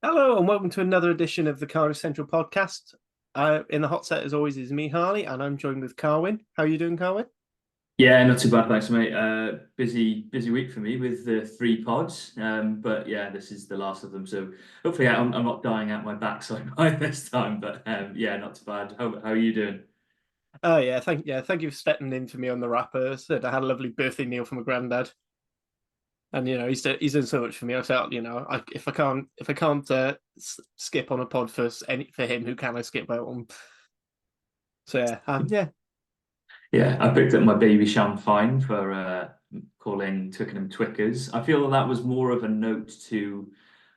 Hello and welcome to another edition of the Cardiff Central podcast. In the hot set, as always, is me, Harley, and I'm joined with Carwyn. How are you doing, Carwyn? Yeah, not too bad, thanks, mate. Busy week for me with the three pods. But yeah, this is the last of them. So hopefully I'm not dying out my backside by this time. But yeah, not too bad. How are you doing? Oh thank you for stepping in for me on the wrapper. Said I had a lovely birthday meal from my granddad, and he's done so much for me. I felt if I can't skip on a pod for him, who can I skip out on? So yeah. Yeah, I picked up my baby champagne for calling Twickenham Twickers. I feel that was more of a note to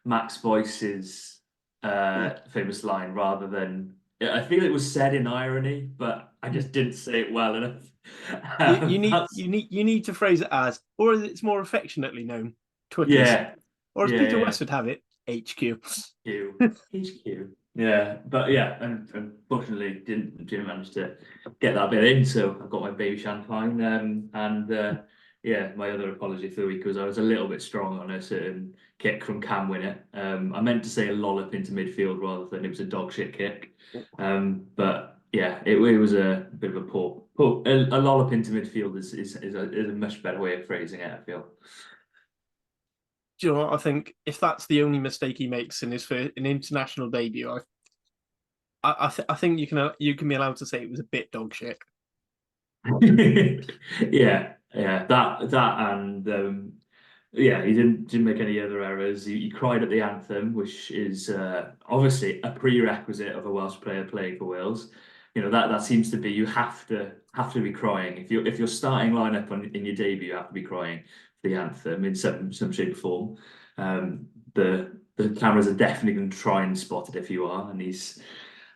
Max Boyce's famous line rather than. I feel it was said in irony, but I just didn't say it well enough. You, you need That's you need to phrase it as, or as it's more affectionately known, Twickers, yeah, or as yeah, Peter yeah. West would have it, HQ. HQ. HQ. Yeah, but yeah, and unfortunately didn't manage to get that bit in. So I got my baby champagne. And yeah, my other apology for the week was I was a little bit strong on a certain kick from Cam Winner. I meant to say a lollop into midfield rather than it was a dog shit kick. But yeah, it was a bit of a poor a lollop into midfield is a much better way of phrasing it, I feel. Do you know what? I think if that's the only mistake he makes in his first an international debut, I think you can be allowed to say it was a bit dog shit. Yeah, that and yeah, he didn't make any other errors. He cried at the anthem, which is obviously a prerequisite of a Welsh player playing for Wales. You know that seems to be you have to be crying if you're starting lineup in your debut, you have to be crying for the anthem in some shape or form. The cameras are definitely going to try and spot it if you are, and he's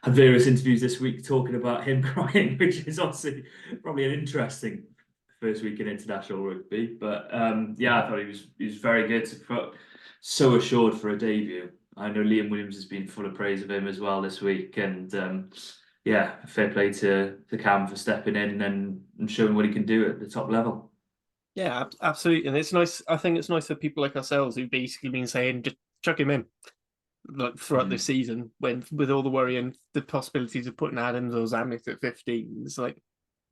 had various interviews this week talking about him crying, which is obviously probably an interesting first week in international rugby. But yeah, I thought he was very good, so assured for a debut. I know Liam Williams has been full of praise of him as well this week, and yeah, fair play to Cam for stepping in and showing what he can do at the top level. Yeah, absolutely, and it's nice. I think it's nice for people like ourselves who've basically been saying just chuck him in like throughout this Mm. season when with all the worry and the possibilities of putting Adams or Zammit at 15. It's like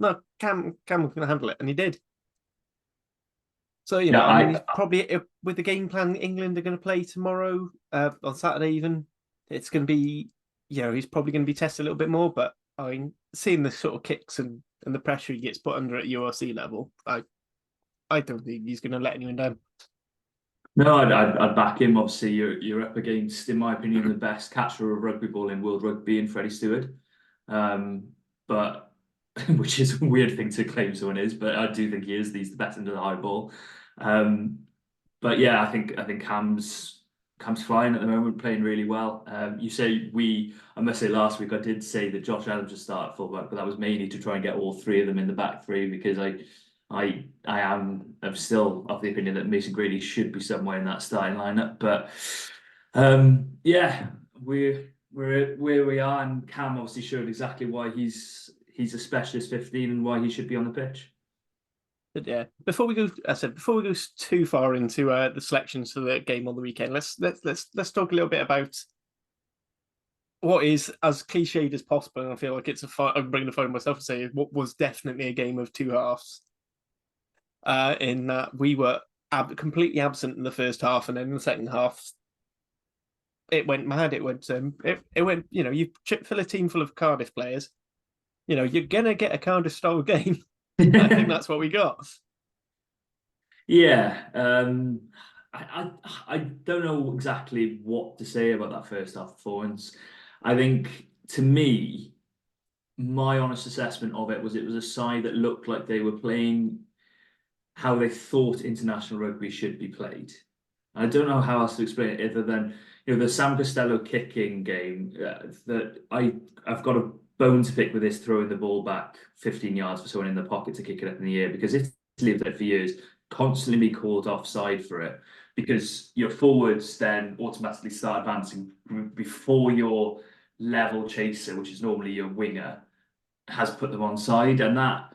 no, Cam can handle it, and he did. So Yeah, I mean, he's I probably with the game plan England are going to play tomorrow on Saturday. Even it's going to be, he's probably going to be tested a little bit more. But I mean, seeing the sort of kicks and the pressure he gets put under at URC level, I don't think he's going to let anyone down. no, I'd back him. Obviously, you're up against, in my opinion, the best catcher of rugby ball in world rugby in Freddie Steward. But which is a weird thing to claim someone is, but I do think he is. He's the best under the high ball. Um, but yeah, I think Cam's flying at the moment, playing really well. I must say last week I did say that Josh Adams should start at fullback, but that was mainly to try and get all three of them in the back three because I'm still of the opinion that Mason Grady should be somewhere in that starting lineup. But yeah, we're where we are, and Cam obviously showed exactly why he's a specialist 15 and why he should be on the pitch. But yeah, before we go too far into the selections for the game on the weekend, let's talk a little bit about what is as cliched as possible. And I feel like it's I'm bringing the phone myself to say what was definitely a game of two halves. In that we were completely absent in the first half, and then in the second half, it went mad. It went. You fill a team full of Cardiff players. You're gonna get a Cardiff style game. I think that's what we got. Yeah, I don't know exactly what to say about that first half performance. I think to me, my honest assessment of it was a side that looked like they were playing how they thought international rugby should be played. I don't know how else to explain it other than the Sam Costello kicking game that I've got a bone to pick with this throwing the ball back 15 yards for someone in the pocket to kick it up in the air because it's lived there for years, constantly be called offside for it because your forwards then automatically start advancing before your level chaser, which is normally your winger, has put them on side, and that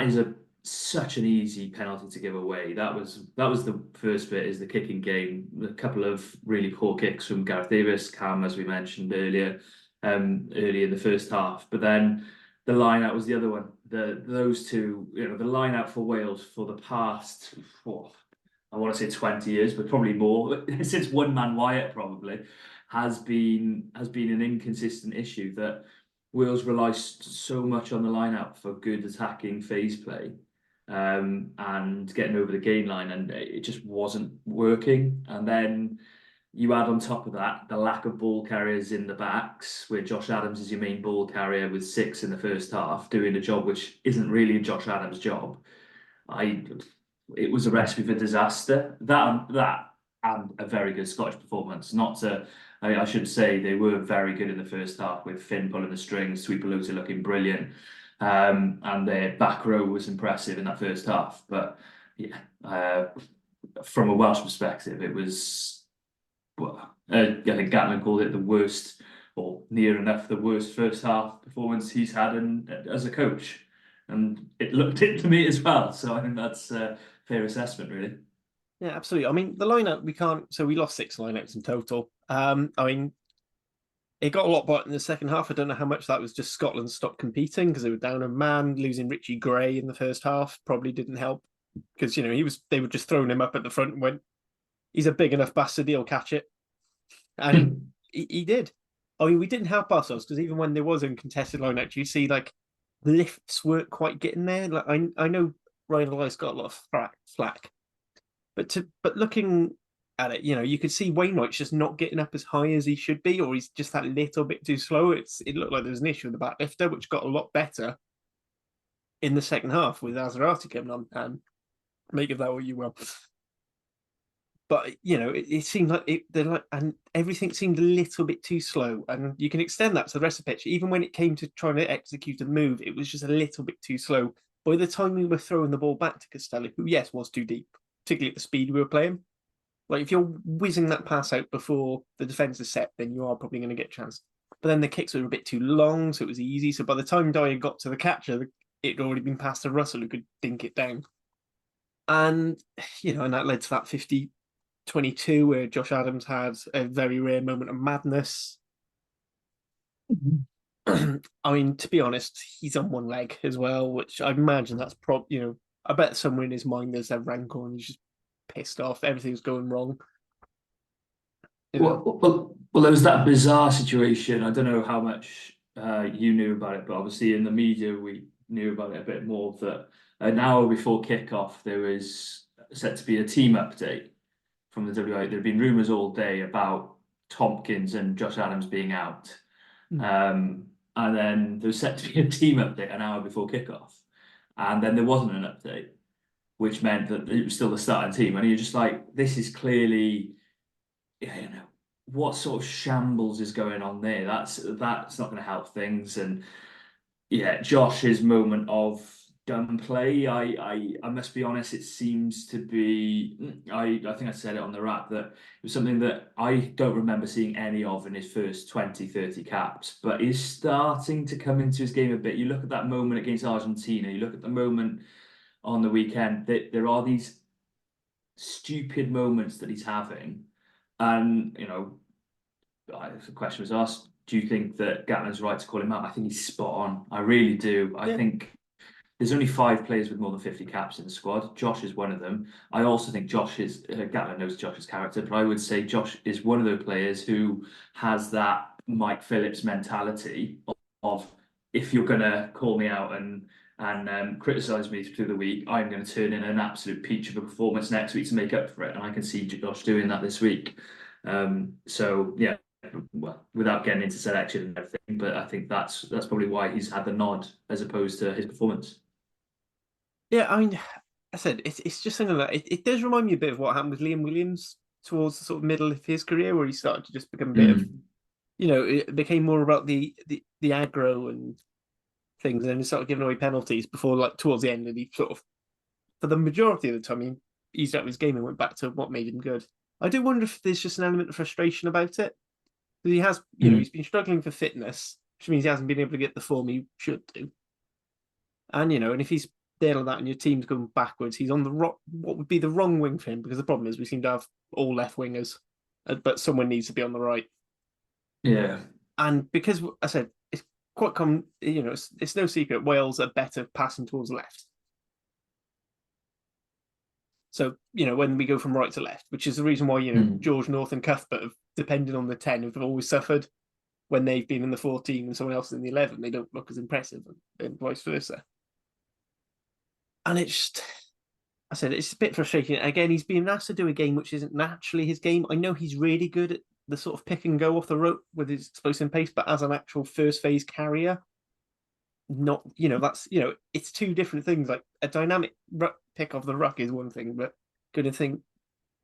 is a such an easy penalty to give away. That was the first bit, is the kicking game. A couple of really poor kicks from Gareth Davis, Cam, as we mentioned earlier, early in the first half. But then the line out was the other one. Those two, the line out for Wales for the past, I want to say 20 years, but probably more, since one man Wyatt probably, has been an inconsistent issue, that Wales relies so much on the line out for good attacking phase play, and getting over the gain line, and it just wasn't working. And then you add on top of that the lack of ball carriers in the backs, where Josh Adams is your main ball carrier with 6 in the first half, doing a job which isn't really Josh Adams' job. It was a recipe for disaster. That and a very good Scottish performance. I should say they were very good in the first half, with Finn pulling the strings, Sweepaluta looking brilliant, and their back row was impressive in that first half. But yeah, from a Welsh perspective, it was, well, I think Gatlin called it the worst, or near enough the worst first half performance he's had as a coach, and it looked it to me as well. So I think that's a fair assessment, really. Yeah, absolutely. I mean, the lineup, we lost 6 lineups in total. I mean, it got a lot better in the second half. I don't know how much that was just Scotland stopped competing because they were down a man. Losing Richie Gray in the first half probably didn't help, because they were just throwing him up at the front and went, he's a big enough bastard, he'll catch it. And he did. I mean, we didn't help ourselves, because even when there was a contested lineup, you see like the lifts weren't quite getting there. Like I know Ryan Elias got a lot of flack, but looking at it, you could see Wainwright's just not getting up as high as he should be, or he's just that little bit too slow. It looked like there was an issue with the back lifter, which got a lot better in the second half with Azarati coming on. And make of that what you will. But it seemed like and everything seemed a little bit too slow, and you can extend that to the rest of the pitch. Even when it came to trying to execute a move, it was just a little bit too slow. By the time we were throwing the ball back to Costello, who yes was too deep, particularly at the speed we were playing. Like, if you're whizzing that pass out before the defence is set, then you are probably going to get a chance. But then the kicks were a bit too long, so it was easy. So by the time Dyer got to the catcher, it had already been passed to Russell, who could dink it down. And, and that led to that 50-22, where Josh Adams had a very rare moment of madness. I mean, to be honest, he's on one leg as well, which I imagine that's I bet somewhere in his mind there's a rancor and he's just pissed off. Everything's going wrong. Well, there was that bizarre situation. I don't know how much you knew about it, but obviously in the media we knew about it a bit more. That an hour before kickoff, there was set to be a team update from the WI. There had been rumours all day about Tompkins and Josh Adams being out. And then there was set to be a team update an hour before kickoff. And then there wasn't an update, which meant that it was still the starting team. And you're just like, this is clearly, what sort of shambles is going on there? That's not going to help things. And yeah, Josh's moment of dumb play, I must be honest, it seems to be, I think I said it on the wrap, that it was something that I don't remember seeing any of in his first 20-30 caps, but is starting to come into his game a bit. You look at that moment against Argentina, you look at the moment on the weekend, that there are these stupid moments that he's having. And, the question was asked, do you think that Gatland's right to call him out? I think he's spot on. I really do. I think there's only 5 players with more than 50 caps in the squad. Josh is one of them. I also think Gatland knows Josh's character, but I would say Josh is one of those players who has that Mike Phillips mentality of, if you're going to call me out and criticise me through the week, I'm going to turn in an absolute peach of a performance next week to make up for it. And I can see Josh doing that this week. So yeah, well, without getting into selection and everything, but I think that's probably why he's had the nod as opposed to his performance. Yeah, I mean, I said it's just something that it does remind me a bit of what happened with Liam Williams towards the sort of middle of his career, where he started to just become a bit of, it became more about the aggro and things, and then he started giving away penalties before, like, towards the end, and he sort of, for the majority of the time, he eased out his game and went back to what made him good. I do wonder if there's just an element of frustration about it. He has, he's been struggling for fitness, which means he hasn't been able to get the form he should do. And, and if he's there like that and your team's going backwards, he's on the what would be the wrong wing for him, because the problem is we seem to have all left wingers, but someone needs to be on the right. Yeah. And because I said it's quite common, it's no secret Wales are better passing towards the left. So, when we go from right to left, which is the reason why, George North and Cuthbert have, depending on the 10, have always suffered when they've been in the 14 and someone else in the 11. They don't look as impressive, and vice versa. And it's just, I said, it's a bit frustrating. Again, he's being asked to do a game which isn't naturally his game. I know he's really good at the sort of pick and go off the rope with his explosive pace, but as an actual first phase carrier, not, that's, it's two different things. Like a dynamic pick off the ruck is one thing, but good thing,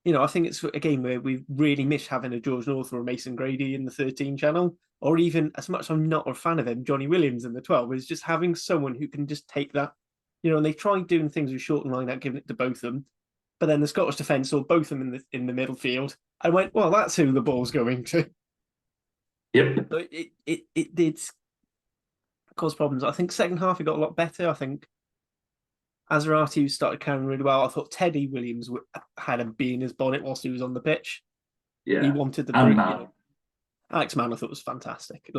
I think it's a game where we really miss having a George North or a Mason Grady in the 13 channel, or even, as much as I'm not a fan of him, Johnny Williams in the 12, is just having someone who can just take that, and they tried doing things with short line out, giving it to both of them, but then the Scottish defence saw both of them in the middle field and went, well, that's who the ball's going to. Yep. But it did cause problems. I think second half it got a lot better. I think Azarati started carrying really well. I thought Teddy Williams had a bee in his bonnet whilst he was on the pitch. Yeah. He wanted the break. Alex Mann, I thought, was fantastic.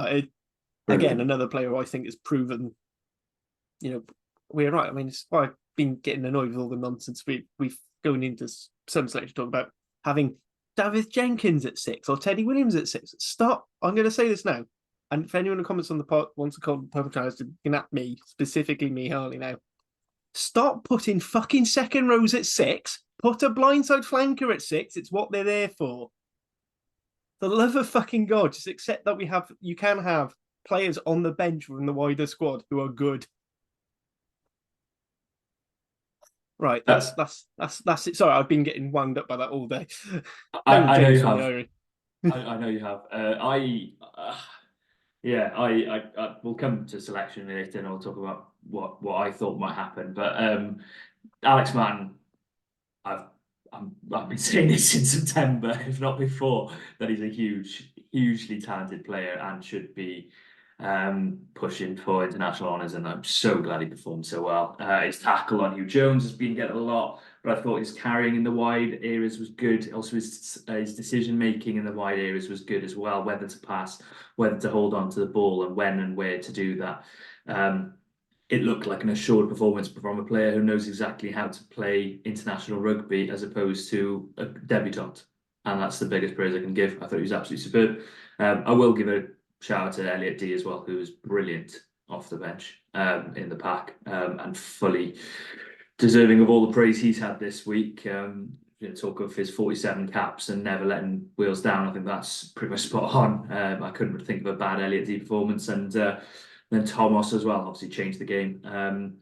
Again, another player who I think has proven, we're right. I mean, I've been getting annoyed with all the nonsense we've going into some selection talk about having David Jenkins at 6 or Teddy Williams at 6. Stop. I'm going to say this now. And if anyone who comments on the pod wants to call the perpetrators to at me, specifically me, Harley, now, stop putting fucking second rows at 6. Put a blindside flanker at 6. It's what they're there for. The love of fucking God, just accept that you can have players on the bench from the wider squad who are good. Right, that's it. Sorry, I've been getting wound up by that all day. I know you have. I know you have. We'll come to selection later, and I'll talk about what I thought might happen. But Alex Mann, I've been saying this since September, if not before, that he's a hugely talented player and should be pushing for international honours, and I'm so glad he performed so well. His tackle on Hugh Jones has been getting a lot, but I thought his carrying in the wide areas was good. Also, his decision making in the wide areas was good as well. Whether to pass, whether to hold on to the ball, and when and where to do that. It looked like an assured performance from a player who knows exactly how to play international rugby as opposed to a debutant, and that's the biggest praise I can give. I thought he was absolutely superb. I will give a shout out to Elliot D as well, who was brilliant off the bench in the pack, and fully deserving of all the praise he's had this week. Talk of his 47 caps and never letting Wales down. I think that's pretty much spot on. I couldn't think of a bad Elliot D performance, and then Thomas as well obviously changed the game.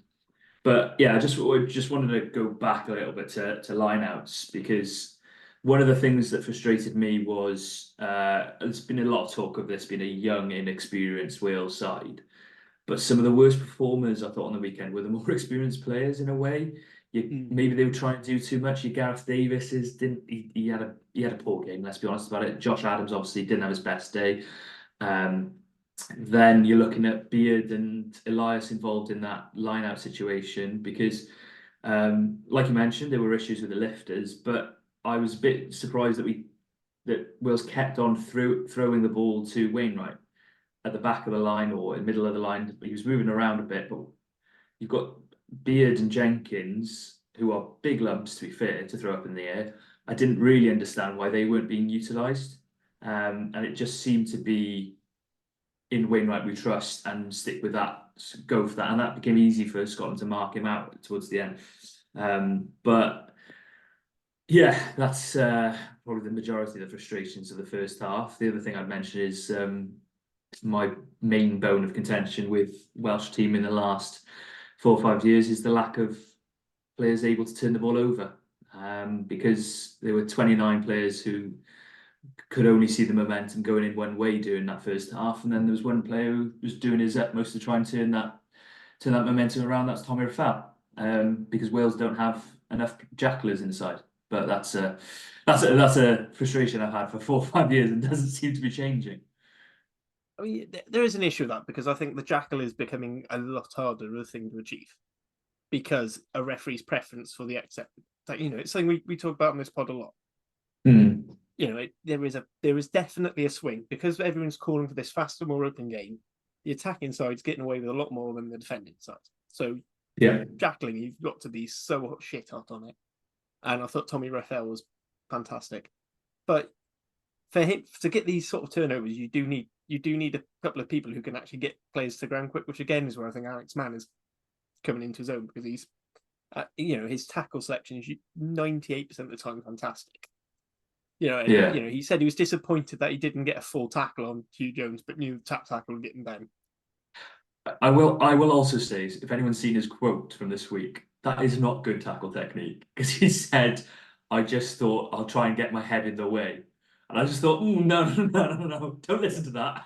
But yeah, I just wanted to go back a little bit to lineouts, because one of the things that frustrated me was there's been a lot of talk of this being a young, inexperienced Wales side, but some of the worst performers I thought on the weekend were the more experienced players in a way. Maybe they were trying to do too much. Your Gareth Davies he had a poor game. Let's be honest about it. Josh Adams obviously didn't have his best day. Then you're looking at Beard and Elias involved in that line-out situation because, like you mentioned, there were issues with the lifters, but I was a bit surprised that Wales kept on throwing the ball to Wainwright at the back of the line or in the middle of the line. He was moving around a bit, but you've got Beard and Jenkins, who are big lumps, to be fair, to throw up in the air. I didn't really understand why they weren't being utilised, and it just seemed to be in Wainwright we trust and stick with that, go for that, and that became easy for Scotland to mark him out towards the end. But yeah, that's probably the majority of the frustrations of the first half. The other thing I'd mention is my main bone of contention with Welsh team in the last 4 or 5 years is the lack of players able to turn the ball over, because there were 29 players who could only see the momentum going in one way during that first half, and then there was one player who was doing his utmost to try and turn that momentum around. That's Tommy Rafal, because Wales don't have enough jacklers inside. But that's a frustration I've had for 4 or 5 years and doesn't seem to be changing. I mean, there is an issue with that, because I think the jackal is becoming a lot harder of a thing to achieve. because a referee's preference for the accepted. Like, it's something we talk about on this pod a lot. Mm. There is definitely a swing because everyone's calling for this faster, more open game. The attacking side's getting away with a lot more than the defending side. So Yeah, Jackling, you've got to be so shit hot on it. And I thought Tommy Raphael was fantastic. But for him to get these sort of turnovers, you do need a couple of people who can actually get players to ground quick, which again is where I think Alex Mann is coming into his own because he's, his tackle selection is 98% of the time fantastic. He said he was disappointed that he didn't get a full tackle on Hugh Jones, but knew the tackle would get him down. I will also say, if anyone's seen his quote from this week, that is not good tackle technique because he said, "I just thought I'll try and get my head in the way," and I just thought, no, don't listen to that.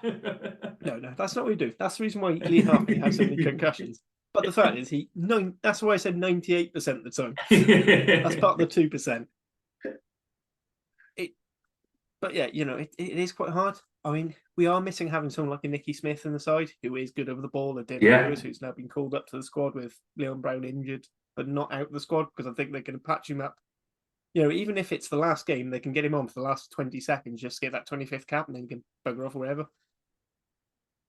No, that's not what we do. That's the reason why Lee Harvey has so many concussions. But the fact is, that's why I said 98% of the time. That's part of the 2%. But yeah, it is quite hard. I mean, we are missing having someone like a Nicky Smith in the side who is good over the ball, or Dylan Lewis, who's now been called up to the squad with Leon Brown injured, but not out of the squad because I think they're going to patch him up. Even if it's the last game, they can get him on for the last 20 seconds, just get that 25th cap, and then he can bugger off wherever.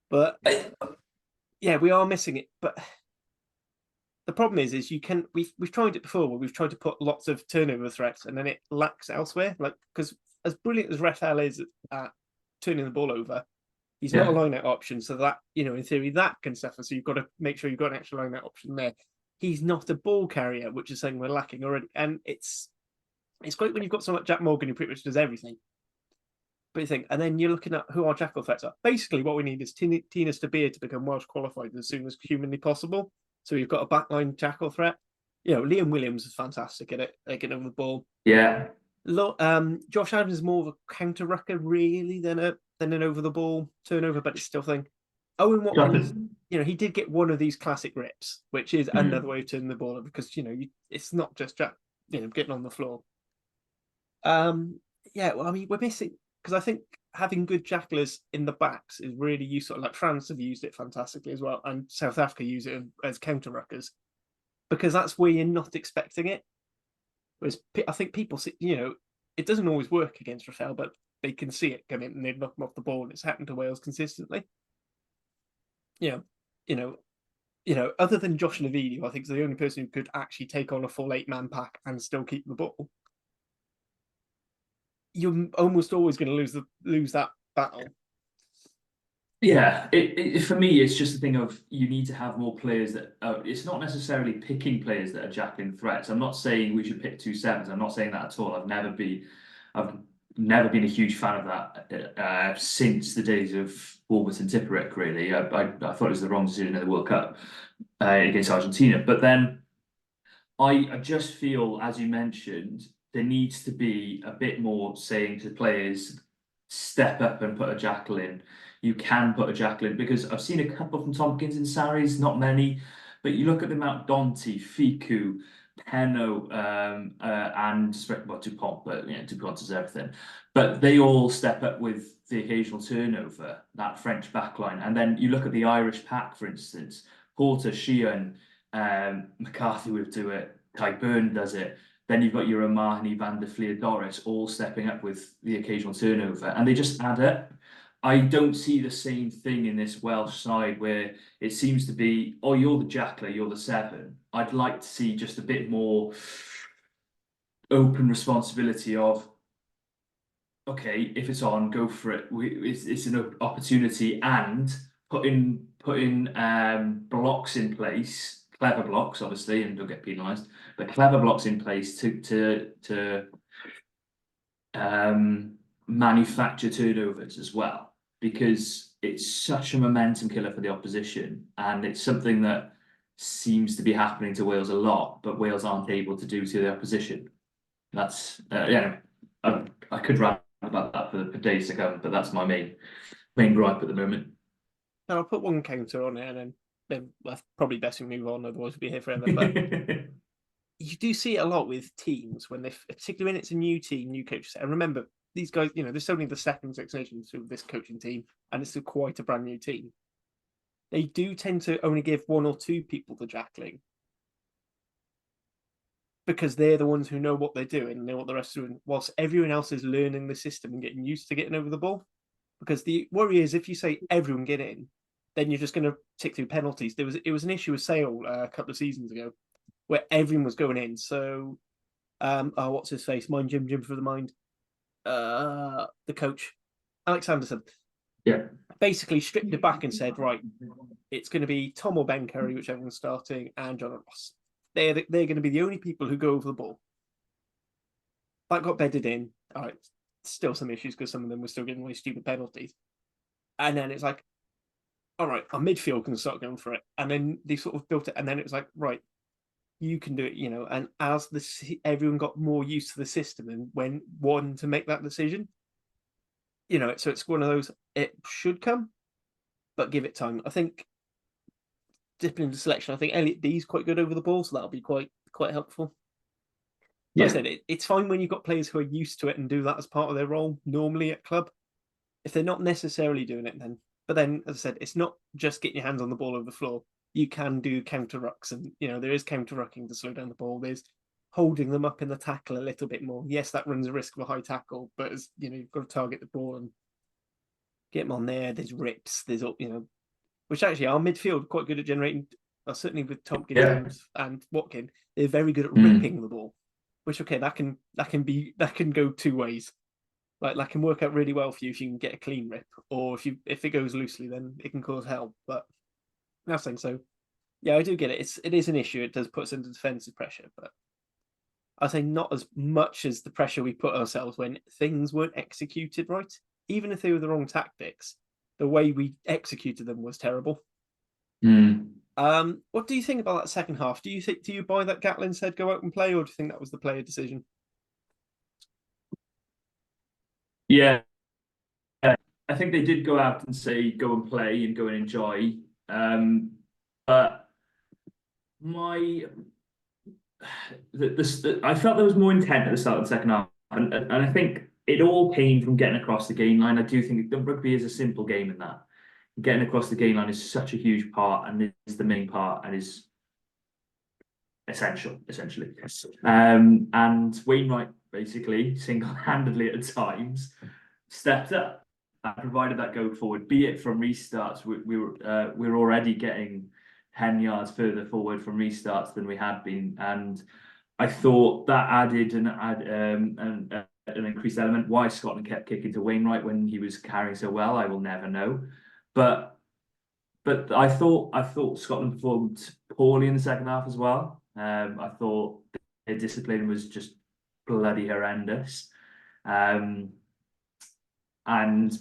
But yeah, we are missing it. But the problem is we've tried it before where we've tried to put lots of turnover threats and then it lacks elsewhere. Like, because as brilliant as Raphael is at turning the ball over, he's not a line-out option. So that, in theory, that can suffer. So you've got to make sure you've got an extra line-out option there. He's not a ball carrier, which is something we're lacking already. And it's great when you've got someone like Jack Morgan who pretty much does everything. But you think, and then you're looking at who our jackal threats are. Basically, what we need is Tina Stabir to become Welsh qualified as soon as humanly possible. So you've got a backline jackal threat. Liam Williams is fantastic at it, getting over the ball. Yeah. Josh Adams is more of a counter rucker, really, than an over the ball turnover, but it's still thing. Owen Watkins, he did get one of these classic rips, which is another way of turning the ball over because it's not just Jack, getting on the floor. We're missing because I think having good jacklers in the backs is really useful. Like France have used it fantastically as well, and South Africa use it as counter ruckers because that's where you're not expecting it. Whereas I think people see, it doesn't always work against Raphael, but they can see it come in and they knock him off the ball, and it's happened to Wales consistently. Other than Josh Navidi, I think is the only person who could actually take on a full 8-man pack and still keep the ball. You're almost always going to lose that battle. Yeah, for me, it's just a thing of you need to have more players that. It's not necessarily picking players that are jackling threats. I'm not saying we should pick 2 7s. I'm not saying that at all. I've never been a huge fan of that since the days of Warburton Tipuric. Really, I thought it was the wrong decision in the World Cup against Argentina. But then I just feel, as you mentioned, there needs to be a bit more saying to players, step up and put a jackal in. You can put a jackal in because I've seen a couple from Tompkins and Sarries, not many, but you look at the amount Donti, Fiku, Peno, and Dupont, but Dupont is everything. But they all step up with the occasional turnover, that French backline. And then you look at the Irish pack, for instance, Porter, Sheehan, McCarthy would do it, Kai Byrne does it. Then you've got your O'Mahony, Van der Fleer, Doris all stepping up with the occasional turnover, and they just add up. I don't see the same thing in this Welsh side where it seems to be, oh, you're the jackler, you're the 7. I'd like to see just a bit more open responsibility of, okay, if it's on, go for it. It's an opportunity, and putting blocks in place, clever blocks, obviously, and don't get penalised, but clever blocks in place to manufacture turnovers as well, because it's such a momentum killer for the opposition, and it's something that seems to be happening to Wales a lot, but Wales aren't able to do to the opposition. That's I could rant about that for days to come, but that's my main gripe at the moment. And I'll put one counter on it, and then probably best we move on, otherwise we'll be here forever. But you do see it a lot with teams when particularly when it's a new team, new coaches. And remember, these guys, there's only the second Six Nations with this coaching team, and it's still quite a brand new team. They do tend to only give 1 or 2 people the jackling. because they're the ones who know what they're doing and know what the rest are doing, whilst everyone else is learning the system and getting used to getting over the ball. Because the worry is if you say everyone get in, then you're just going to tick through penalties. It was an issue with Sale a couple of seasons ago where everyone was going in. So, what's his face? Jim for the mind. The coach, Alex Anderson. Yeah. Basically stripped it back and said, right, it's going to be Tom or Ben Curry, whichever one's starting, and John Ross. They're going to be the only people who go over the ball. That got bedded in. All right, still some issues because some of them were still giving away stupid penalties. And then it's like, all right, our midfield can start going for it. And then they sort of built it. And then it was like, right, you can do it, And as everyone got more used to the system and when one to make that decision, so it's one of those, it should come, but give it time. I think dipping into selection, I think Elliot D's quite good over the ball, so that'll be quite helpful. Yeah. Like I said, it's fine when you've got players who are used to it and do that as part of their role normally at club. If they're not necessarily doing it, then, as I said, it's not just getting your hands on the ball over the floor. You can do counter rucks, and there is counter rucking to slow down the ball. There's holding them up in the tackle a little bit more. Yes, that runs a risk of a high tackle, but as you've got to target the ball and get them on there. There's rips. There's which actually our midfield quite good at generating. Certainly with Tompkins and Watkin, they're very good at ripping the ball. Which that can go two ways. Like that can work out really well for you if you can get a clean rip, or if it goes loosely, then it can cause hell. But nothing. So yeah, I do get it. It is an issue. It does put us into defensive pressure, but I say not as much as the pressure we put ourselves when things weren't executed right. Even if they were the wrong tactics, the way we executed them was terrible. What do you think about that second half? Do you buy that Gatlin said go out and play, or do you think that was the player decision? Yeah, I think they did go out and say go and play and go and enjoy. But I felt there was more intent at the start of the second half, and I think it all came from getting across the gain line. I do think the rugby is a simple game in that getting across the gain line is such a huge part, and is the main part, and is essentially. And Wainwright basically single-handedly at times stepped up and provided that go forward, be it from restarts. We were already getting 10 yards further forward from restarts than we had been, and I thought that added an increased element. Why Scotland kept kicking to Wainwright when he was carrying so well, I will never know. But I thought Scotland performed poorly in the second half as well. I thought their discipline was just bloody horrendous. And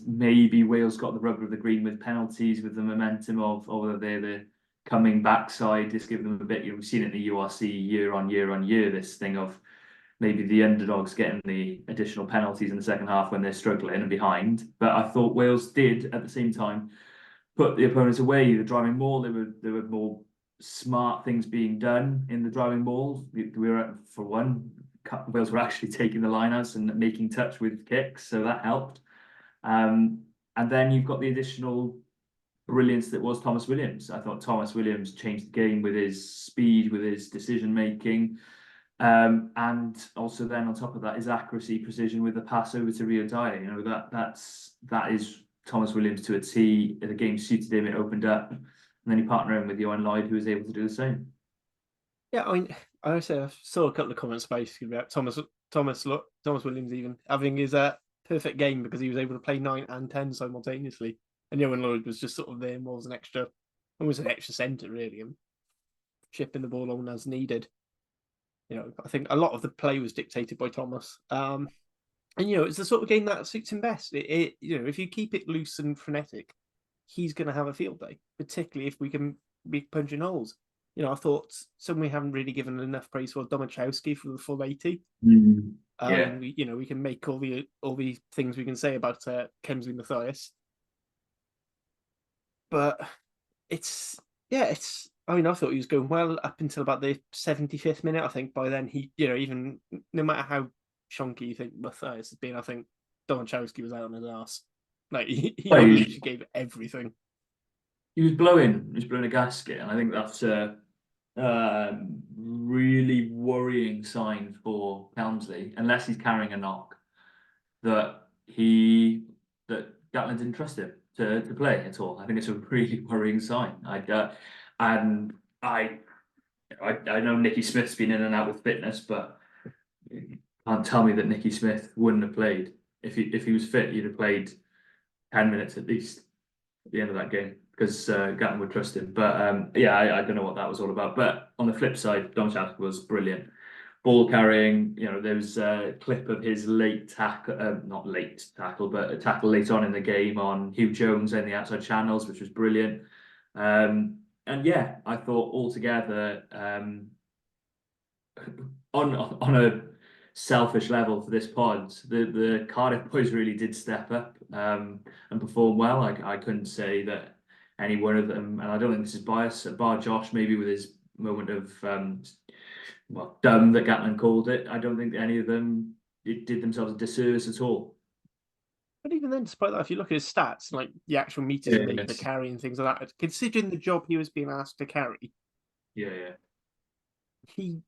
maybe Wales got the rubber of the green with penalties, with the momentum of they're the coming backside, just give them a bit. We've seen it in the URC year on year, this thing of maybe the underdogs getting the additional penalties in the second half when they're struggling and behind. But I thought Wales did at the same time put the opponents away. The driving maul, there were more smart things being done in the driving maul. We were, for one, Wales were actually taking the lineouts and making touch with kicks, so that helped. And then you've got the additional brilliance that was Thomas Williams. I thought Thomas Williams changed the game with his speed, with his decision making, and also then on top of that, his accuracy, precision with the pass over to Rio Dyer. That is Thomas Williams to a T. The game suited him, it opened up, and then he partnered with Johan Lloyd, who was able to do the same. Yeah, I mean, I saw a couple of comments basically about Thomas Williams even having his perfect game because he was able to play 9 and 10 simultaneously, and Johan Lloyd was just sort of there more as almost an extra centre really, and chipping the ball on as needed. I think a lot of the play was dictated by Thomas. And it's the sort of game that suits him best. If you keep it loose and frenetic, he's going to have a field day, particularly if we can be punching holes. I thought we haven't really given enough praise for Domachowski for the full 80. Yeah. We can make all the things we can say about Kemsley Mathias, but I thought he was going well up until about the 75th minute. I think by then he, even no matter how chunky you think Mathias has been, I think Domachowski was out on his ass. Like he gave everything. He was blowing a gasket, and I think that's really worrying sign for Helmsley, unless he's carrying a knock, that Gatland didn't trust him to play at all. I think it's a really worrying sign. And I know Nicky Smith's been in and out with fitness, but you can't tell me that Nicky Smith wouldn't have played. If he was fit, he'd have played 10 minutes at least at the end of that game because Gatton would trust him. But yeah, I don't know what that was all about. But on the flip side, Donchak was brilliant. Ball carrying, there was a clip of his late tackle, not late tackle, but a tackle late on in the game on Hugh Jones in the outside channels, which was brilliant. And yeah, I thought altogether, on a selfish level for this pod, the Cardiff boys really did step up and perform well. I couldn't say that any one of them, and I don't think this is bias, bar Josh maybe with his moment of dumb that Gatland called it. I don't think any of them did themselves a disservice at all. But even then, despite that, if you look at his stats, like the actual meters he made, the carry and things like that, considering the job he was being asked to carry, he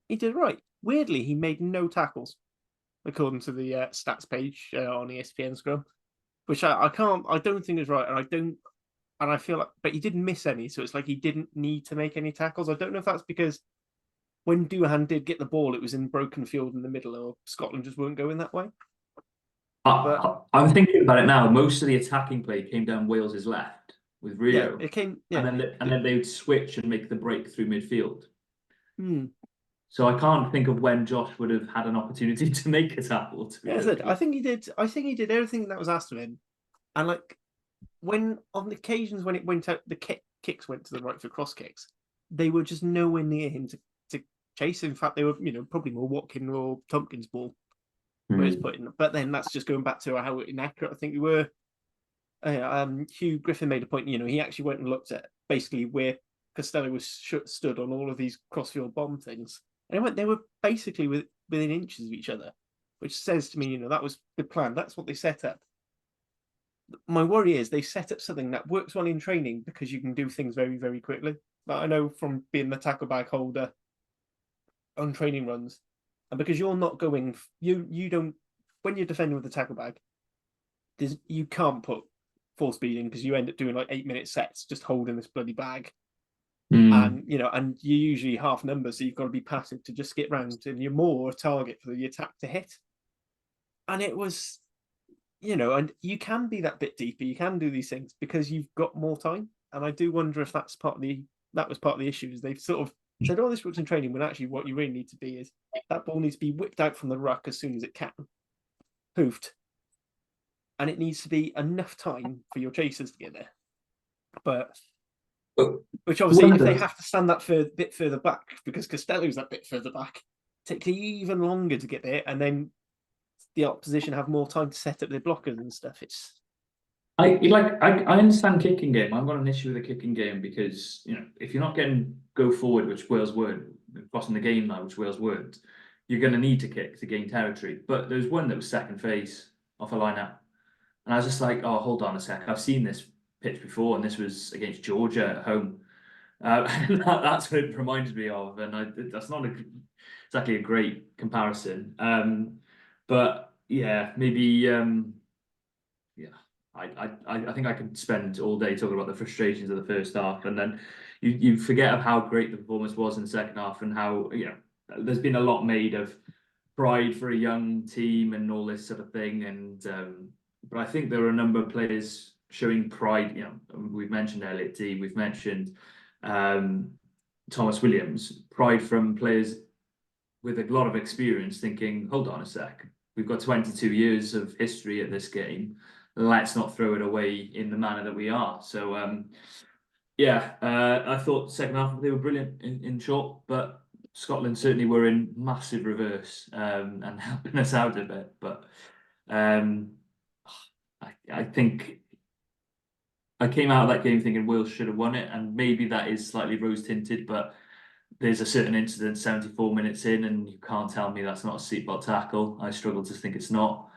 did right. Weirdly, he made no tackles, according to the stats page on ESPN Scrum, which I don't think is right, and I feel like, but he didn't miss any, so it's like he didn't need to make any tackles. I don't know if that's because when Doohan did get the ball, it was in broken field in the middle, or Scotland just weren't going that way. I'm thinking about it now. Most of the attacking play came down Wales's left with Rio. Yeah, it came. Yeah. And then they would switch and make the break through midfield. Hmm. So I can't think of when Josh would have had an opportunity to make a tackle. I think he did. I think he did everything that was asked of him, and like when on the occasions when it went out, the kicks went to the right for cross kicks. They were just nowhere near him to chase. In fact, they were probably more Watkin or Tompkins' ball where it's put in. But then that's just going back to how inaccurate I think we were. Hugh Griffin made a point. He actually went and looked at basically where Costello was stood on all of these crossfield bomb things, and they were basically within inches of each other, which says to me, that was the plan. That's what they set up. My worry is they set up something that works well in training because you can do things very, very quickly. But I know from being the tackle bag holder on training runs, and because you're not going, you don't, when you're defending with the tackle bag, you can't put full speed in because you end up doing like 8-minute sets just holding this bloody bag. And and you're usually half numbers, so you've got to be passive to just get round, and you're more a target for the attack to hit. And it was, and you can be that bit deeper, you can do these things because you've got more time. And I do wonder if that was part of the issue, is they've sort of said, "Oh, this works in training," when actually what you really need to be is that ball needs to be whipped out from the ruck as soon as it can, hoofed, and it needs to be enough time for your chasers to get there. But which obviously, if they have to stand that bit further back, because Costello's that bit further back, it takes even longer to get there, and then the opposition have more time to set up their blockers and stuff. I understand kicking game. I've got an issue with the kicking game because if you're not getting go forward, which Wales weren't, crossing the game line, which Wales weren't, you're going to need to kick to gain territory. But there was one that was second phase off a line out, and I was just like, oh, hold on a sec, I've seen this pitch before, and this was against Georgia at home. That's what it reminds me of, and that's not exactly a great comparison. But yeah, maybe I think I could spend all day talking about the frustrations of the first half, and then you forget of how great the performance was in the second half, and how there's been a lot made of pride for a young team and all this sort of thing, and but I think there are a number of players showing pride. We've mentioned Elliot D, we've mentioned Thomas Williams, pride from players with a lot of experience, thinking, hold on a sec, we've got 22 years of history at this game. Let's not throw it away in the manner that we are. So, I thought second half they were brilliant in short, but Scotland certainly were in massive reverse and helping us out a bit. But I think I came out of that game thinking Wales should have won it, and maybe that is slightly rose-tinted, but there's a certain incident 74 minutes in, and you can't tell me that's not a seatbelt tackle. I struggle to think it's not.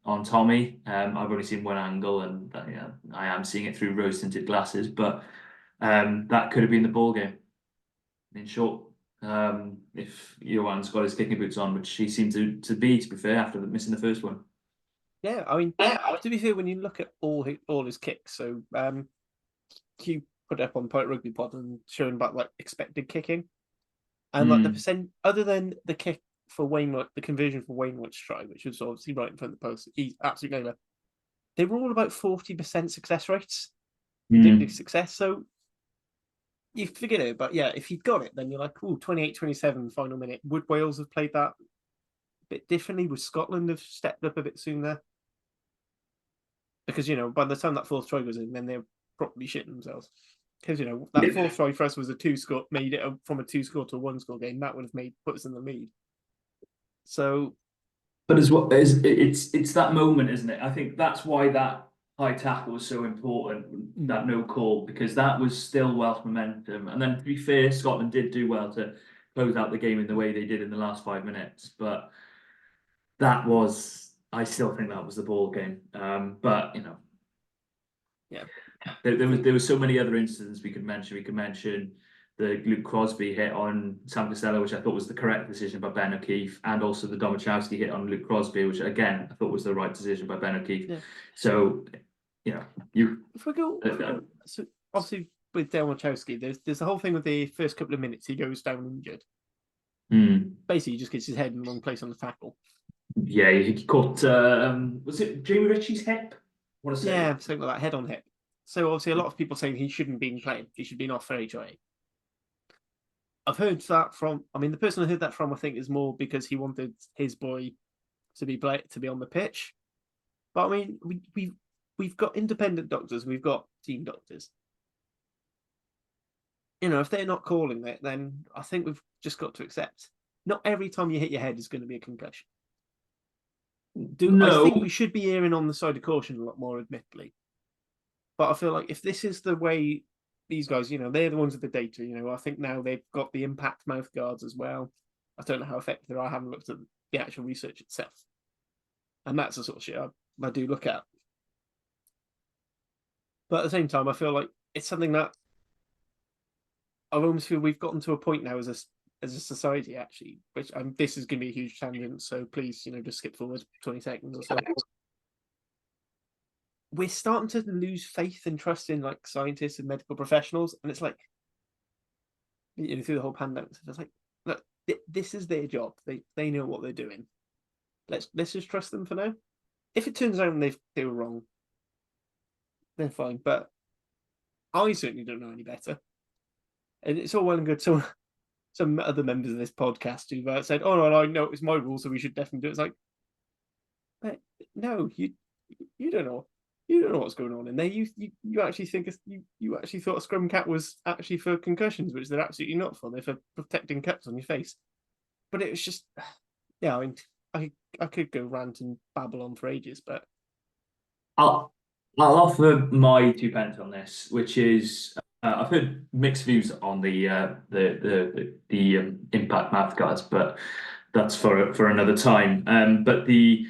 On Tommy, I've only seen one angle, and I am seeing it through rose-tinted glasses. But that could have been the ball game. In short, if Johan's got his kicking boots on, which he seemed to be fair, after missing the first one. Yeah, I mean, to be fair, when you look at all his kicks, so Q put up on Point Rugby Pod and showing about like expected kicking, and like the percent, other than the kick for Wainwright, the conversion for Wainwright's try, which was obviously right in front of the post, he's absolutely nailer. They were all about 40% success rates, predicted success. So you forget it, but yeah, if he'd got it, then you're like, oh, 28-27 final minute. Would Wales have played that a bit differently? Would Scotland have stepped up a bit sooner? Because, by the time that fourth try was in, then they're probably shitting themselves. Because, that fourth try for us was a 2-score, made it from a 2-score to a 1-score game. That would have put us in the lead. So. But as well, it's that moment, isn't it? I think that's why that high tackle was so important, that no call, because that was still Welsh momentum. And then, to be fair, Scotland did do well to close out the game in the way they did in the last 5 minutes. But I still think that was the ball game. But yeah, there was so many other incidents we could mention. We could mention the Luke Crosby hit on Sam Costello, which I thought was the correct decision by Ben O'Keefe, and also the Domachowski hit on Luke Crosby, which again I thought was the right decision by Ben O'Keefe. Yeah. So, if we go, so obviously with Domachowski, there's the whole thing with the first couple of minutes he goes down injured. Basically, he just gets his head in the wrong place on the tackle. Yeah, he caught. Was it Jamie Ritchie's hip? What to say? Yeah, something like that, head on hip. So obviously, a lot of people saying he shouldn't be playing. He should be off for HIA. I've heard that from. I mean, the person I heard that from, I think, is more because he wanted his boy to be on the pitch. But I mean, we've got independent doctors, we've got team doctors. If they're not calling it, then I think we've just got to accept. Not every time you hit your head is going to be a concussion. I think we should be erring on the side of caution a lot more, admittedly. But I feel like if this is the way these guys, they're the ones with the data. I think now they've got the impact mouth guards as well. I don't know how effective they are. I haven't looked at the actual research itself. And that's the sort of shit I do look at. But at the same time, I feel like it's something that I almost feel we've gotten to a point now as a society, actually, which this is going to be a huge tangent, so please, just skip forward 20 seconds or so. We're starting to lose faith and trust in like scientists and medical professionals, and it's like, through the whole pandemic, it's like, look, this is their job. They know what they're doing. Let's just trust them for now. If it turns out they were wrong, then fine. But I certainly don't know any better. And it's all well and good. So some other members of this podcast who've said, "Oh no, no, it's my rule, so we should definitely do it." It's like, but no, you don't know. You don't know what's going on in there. You actually think you actually thought a scrum cap was actually for concussions, which they're absolutely not for. They're for protecting cuts on your face. But it was just, yeah. I mean, I could go rant and babble on for ages, but I'll offer my 2 pence on this, which is I've heard mixed views on the impact math guards, but that's for another time. But the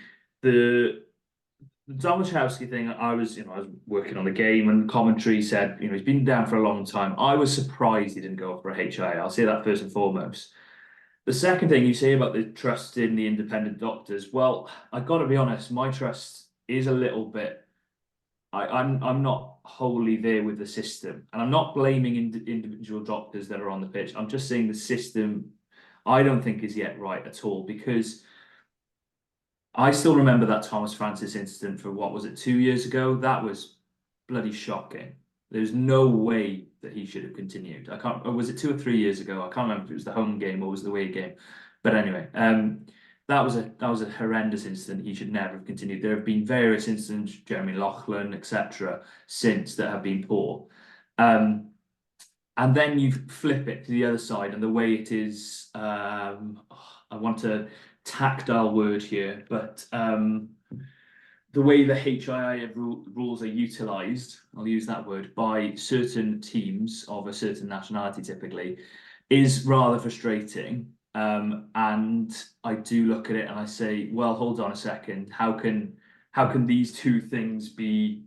Domachowski thing, I was working on the game, and commentary said, he's been down for a long time. I was surprised he didn't go for a HIA. I'll say that first and foremost. The second thing you say about the trust in the independent doctors, well, I've got to be honest, my trust is a little bit. I'm not wholly there with the system, and I'm not blaming individual doctors that are on the pitch. I'm just saying the system, I don't think is yet right at all, because I still remember that Thomas Francis incident for, what was it, 2 years ago? That was bloody shocking. There's no way that he should have continued. I can't. Or was it 2 or 3 years ago? I can't remember if it was the home game or was the away game. But anyway, that was a horrendous incident. He should never have continued. There have been various incidents, Jeremy Loughlin, etc., since that have been poor. And then you flip it to the other side, and the way it is, I want a tactile word here, but the way the HIA rules are utilised, I'll use that word, by certain teams of a certain nationality typically, is rather frustrating. And I do look at it and I say, well, hold on a second, how can these two things be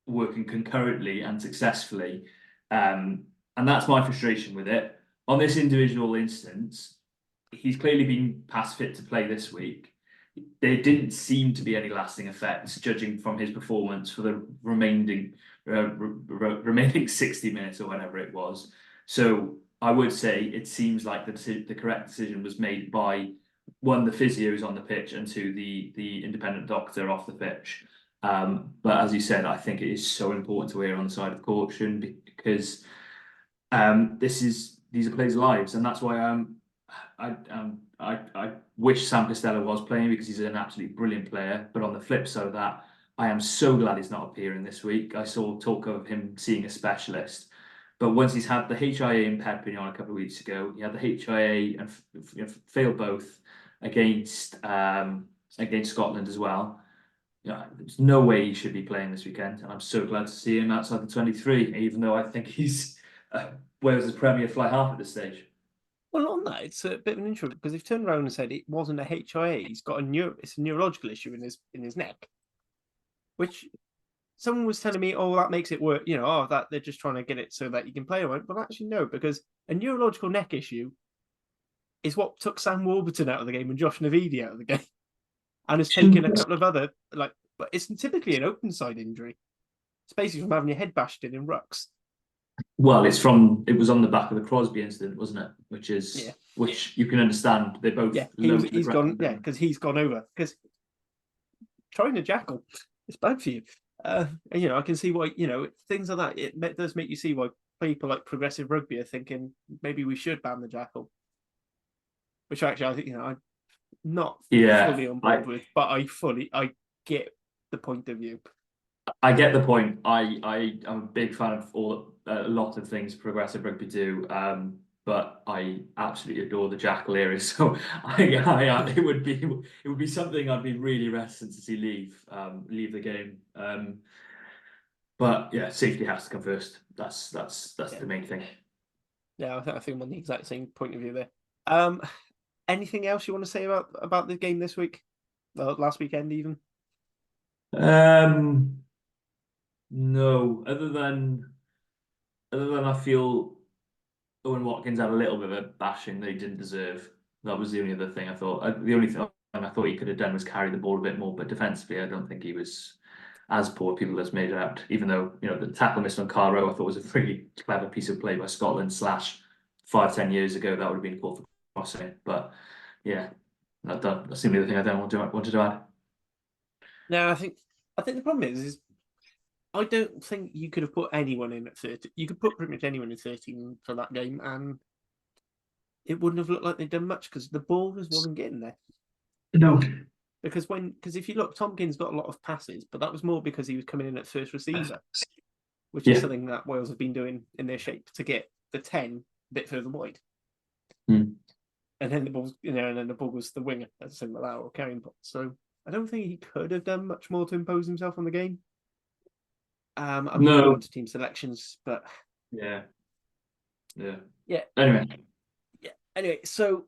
working concurrently and successfully And that's my frustration with it. On this individual instance, he's clearly been past fit to play this week. There didn't seem to be any lasting effects, judging from his performance for the remaining 60 minutes or whatever it was. So I would say it seems like the correct decision was made by one, the physios on the pitch, and two, the independent doctor off the pitch. But as you said, I think it is so important to err on the side of caution because these are players' lives, and that's why I wish Sam Costello was playing because he's an absolutely brilliant player. But on the flip side of that, I am so glad he's not appearing this week. I saw talk of him seeing a specialist, but once he's had the HIA in Perpignan a couple of weeks ago, he had the HIA and failed both against Scotland as well. Yeah, there's no way he should be playing this weekend, and I'm so glad to see him outside the 23. Even though I think he's Wales' Premier fly half at this stage. Well, on that, it's a bit of an intro because they've turned around and said it wasn't a HIA. He's got it's a neurological issue in his neck, which someone was telling me, oh, that makes it work. That they're just trying to get it so that you can play. I went, well, actually, no, because a neurological neck issue is what took Sam Warburton out of the game and Josh Navidi out of the game, and has taken a couple of other but it's typically an open side injury. It's basically from having your head bashed in rucks. Well, it was on the back of the Crosby incident, wasn't it? Which you can understand. They both he's gone because he's gone over because trying to jackal it's bad for you. I can see why things like that. It does make you see why people like progressive rugby are thinking maybe we should ban the jackal. Which actually I think I'm not fully on board with, but I get the point of view. I get the point. I'm a big fan of a lot of things progressive rugby do, but I absolutely adore the jackal area. So it would be something I'd be really reticent to see leave the game. But yeah, safety has to come first. That's the main thing. Yeah, I think I'm on the exact same point of view there. Anything else you want to say about the game this week? Last weekend even? No, other than I feel Owen Watkins had a little bit of a bashing that he didn't deserve. That was the only other thing I thought. The only thing I thought he could have done was carry the ball a bit more, but defensively, I don't think he was as poor. People have made it out, even though the tackle missed on Carro I thought was a really clever piece of play by Scotland. / 5-10 years ago that would have been called for crossing. But yeah, that's the only other thing I don't want to add. No, I think the problem is I don't think you could have put anyone in at 30. You could put pretty much anyone in 13 for that game, and it wouldn't have looked like they'd done much because the ball just wasn't getting there. No. Because if you look, Tompkins got a lot of passes, but that was more because he was coming in at first receiver, which is something that Wales have been doing in their shape to get the 10 a bit further wide. And then the ball was the winger, as similar that or carrying ball. So I don't think he could have done much more to impose himself on the game. I'm moving on to team selections, but yeah. Anyway, so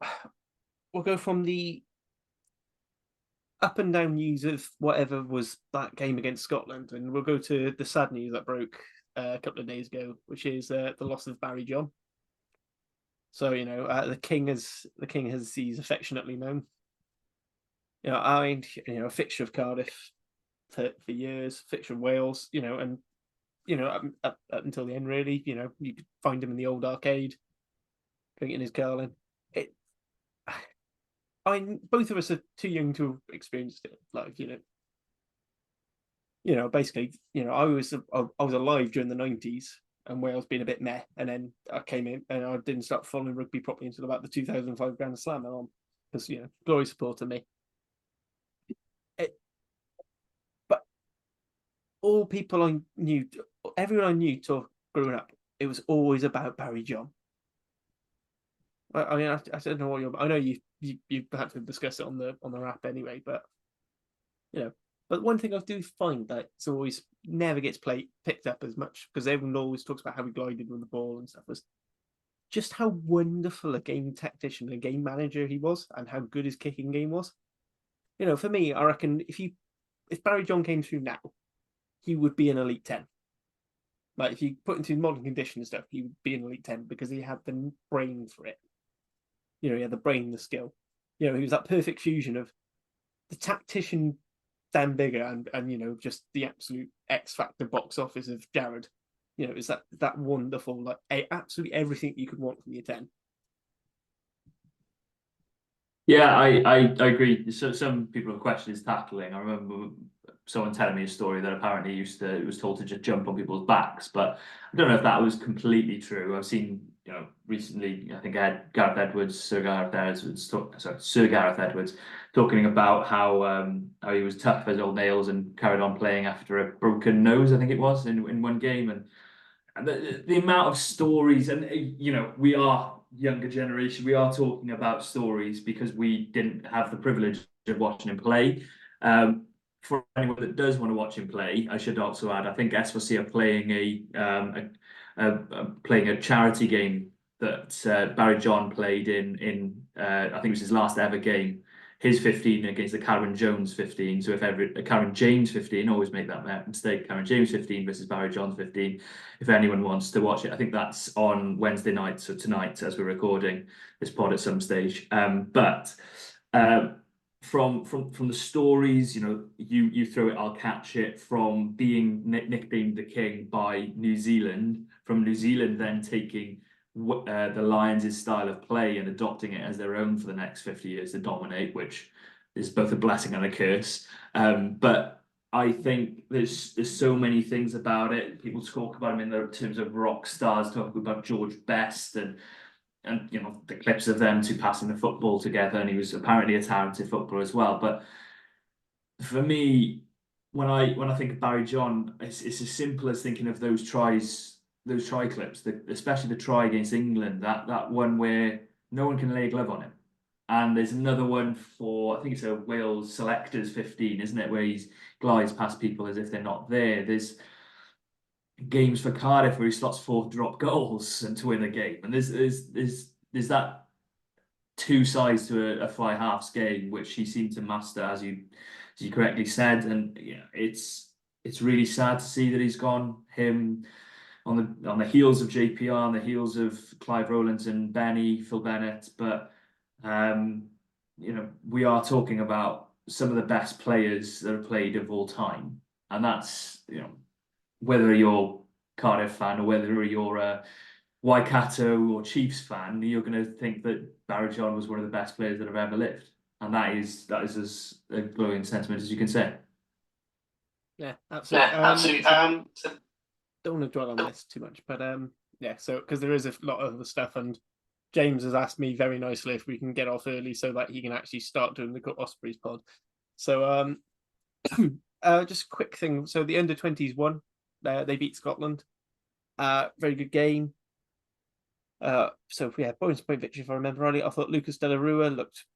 we'll go from the up and down news of whatever was that game against Scotland, and we'll go to the sad news that broke a couple of days ago, which is the loss of Barry John. So the king, as he's affectionately known. A fixture of Cardiff for years, fixture of Wales, and up until the end, really, you could find him in the old arcade, drinking his Carlin. Both of us are too young to have experienced it. Basically, I was alive during the 90s and Wales being a bit meh, and then I came in and I didn't start following rugby properly until about the 2005 Grand Slam, because Glory supported me. But all people I knew, everyone I knew growing up, it was always about Barry John. I don't know what I know you had to discuss it on the app anyway, but but one thing I do find that it's always never gets picked up as much because everyone always talks about how he glided with the ball and stuff, was just how wonderful a game tactician and game manager he was and how good his kicking game was. For me, I reckon if Barry John came through now, he would be an elite 10. Like, if you put into modern condition stuff, he would be in Elite 10 because he had the brain for it. He had the brain, the skill. He was that perfect fusion of the tactician Dan Bigger and just the absolute X Factor box office of Jared. Is that wonderful, like absolutely everything you could want from your 10. Yeah, I agree. So some people have questioned his tackling. I remember someone telling me a story that apparently it was told to just jump on people's backs, but I don't know if that was completely true. I've seen, recently, I think I had Sir Gareth Edwards talking about how he was tough as old nails and carried on playing after a broken nose, I think it was, in one game. And the amount of stories, and we are younger generation, we are talking about stories because we didn't have the privilege of watching him play. For anyone that does want to watch him play, I should also add, I think SVC are playing a charity game that Barry John played in I think it was his last ever game. His 15 against the Karen Jones 15. So if Karen James 15, always make that mistake. Karen James 15 versus Barry John's 15. If anyone wants to watch it, I think that's on Wednesday night, so tonight as we're recording this pod at some stage. But from the stories, you throw it, I'll catch it. From being nicknamed the king by New Zealand, from New Zealand then taking the Lions' style of play and adopting it as their own for the next 50 years to dominate, which is both a blessing and a curse. But I think there's so many things about it. People talk about him in terms of rock stars, talk about George Best and the clips of them two passing the football together, and he was apparently a talented footballer as well. But for me, when I think of Barry John, it's as simple as thinking of those try clips, especially the try against England, that one where no one can lay a glove on him. And there's another one for, I think it's a Wales selectors 15, isn't it, where he glides past people as if they're not there. There's games for Cardiff where he slots 4 drop goals and to win a game. And there's that two sides to a fly halves game, which he seemed to master, as you correctly said. And it's really sad to see that he's gone. Him on the heels of JPR, on the heels of Clive Rowlands and Phil Bennett, but we are talking about some of the best players that have played of all time, and that's whether you're Cardiff fan or whether you're a Waikato or Chiefs fan, you're going to think that Barry John was one of the best players that have ever lived, and that is as a glowing sentiment as you can say. Yeah, absolutely. Yeah, absolutely. Don't want to dwell on this too much, but so because there is a lot of other stuff, and James has asked me very nicely if we can get off early so that he can actually start doing the Ospreys pod. So just a quick thing. So the under-20s won. They beat Scotland. Very good game. So yeah, bonus point victory if I remember rightly. I thought Lucas De La Rua looked.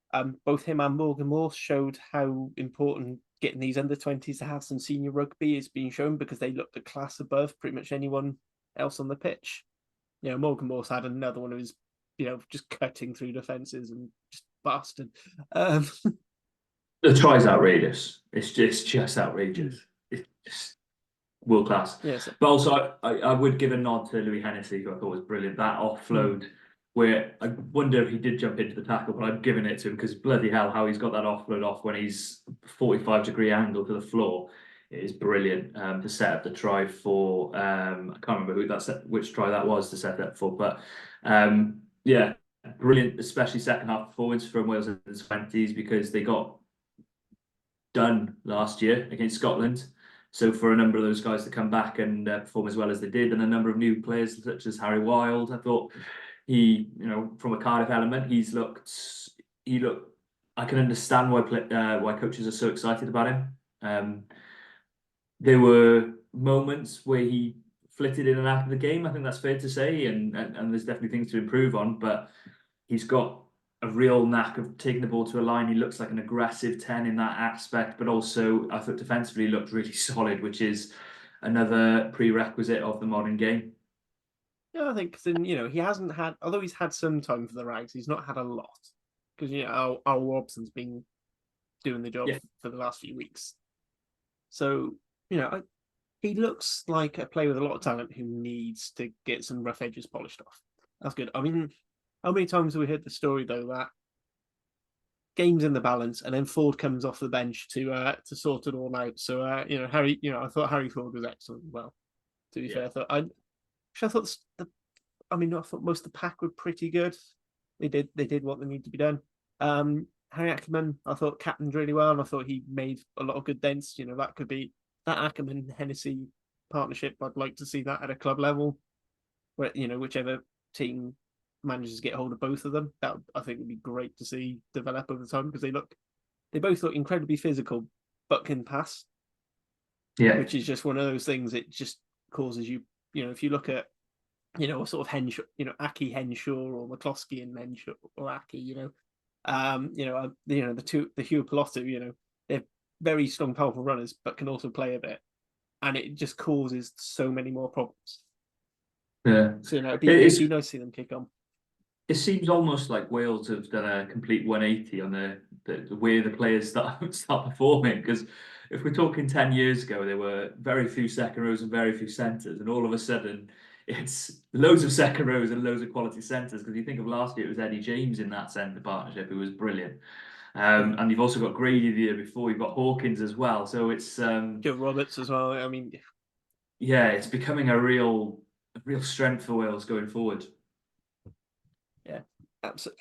Both him and Morgan Morse showed how important getting these under-20s to have some senior rugby is being shown, because they looked a class above pretty much anyone else on the pitch. Morgan Morse had another one of his, just cutting through defences and just bastard. The try's outrageous. It's just outrageous. It's just world class. Yes. But also, I would give a nod to Louis Hennessy, who I thought was brilliant. That offload, where I wonder if he did jump into the tackle, but I've given it to him because bloody hell, how he's got that offload off when he's 45-degree angle to the floor is brilliant. To set up the try for I can't remember which try that was to set up for, but yeah, brilliant, especially second half performance from Wales in the 20s, because they got done last year against Scotland. So for a number of those guys to come back and perform as well as they did, and a number of new players such as Harry Wild, I thought he, from a Cardiff element, he looked. I can understand why coaches are so excited about him. There were moments where he flitted in and out of the game. I think that's fair to say, and there's definitely things to improve on. But he's got a real knack of taking the ball to a line. He looks like an aggressive 10 in that aspect, but also I thought defensively he looked really solid, which is another prerequisite of the modern game. Yeah, I think he hasn't had, although he's had some time for the Rags, he's not had a lot, because Al Robson's been doing the job for the last few weeks. So he looks like a player with a lot of talent who needs to get some rough edges polished off. That's good. I mean, how many times have we heard the story though that game's in the balance, and then Ford comes off the bench to sort it all out. So Harry, I thought Harry Ford was excellent. Well, to be fair, I thought I thought most of the pack were pretty good. They did what they needed to be done. Harry Ackerman, I thought captained really well, and I thought he made a lot of good dents. That could be that Ackerman Hennessy partnership. I'd like to see that at a club level, where whichever team manages to get hold of both of them, that I think would be great to see develop over time, because they both look incredibly physical, but can pass. Yeah, which is just one of those things. It just causes you, if you look at, a sort of Henshaw, Aki Henshaw or McCloskey and Henshaw or Aki, the Hugh Piloto, they're very strong, powerful runners, but can also play a bit, and it just causes so many more problems. yeah. So it'd be nice to see them kick on. It seems almost like Wales have done a complete 180 on the way the players start performing. Because if we're talking 10 years ago, there were very few second rows and very few centres, and all of a sudden it's loads of second rows and loads of quality centres. Because you think of last year, it was Eddie James in that centre partnership who was brilliant. And you've also got Grady the year before. You've got Hawkins as well. So it's Joe Roberts as well. I mean, yeah, it's becoming a real strength for Wales going forward. Yeah,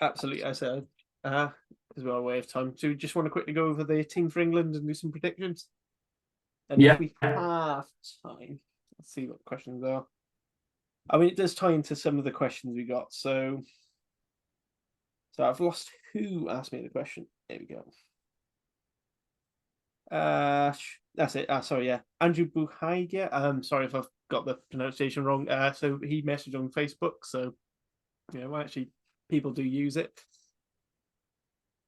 absolutely. I said, because we're away of time. So we just want to quickly go over the team for England and do some predictions. And Yeah. if we have time, let's see what the questions are. I mean, it does tie into some of the questions we got. So I've lost who asked me the question. There we go. That's it. Sorry, yeah. Andrew Buhaidia. Sorry if I've got the pronunciation wrong. So he messaged on Facebook. So, actually, people do use it,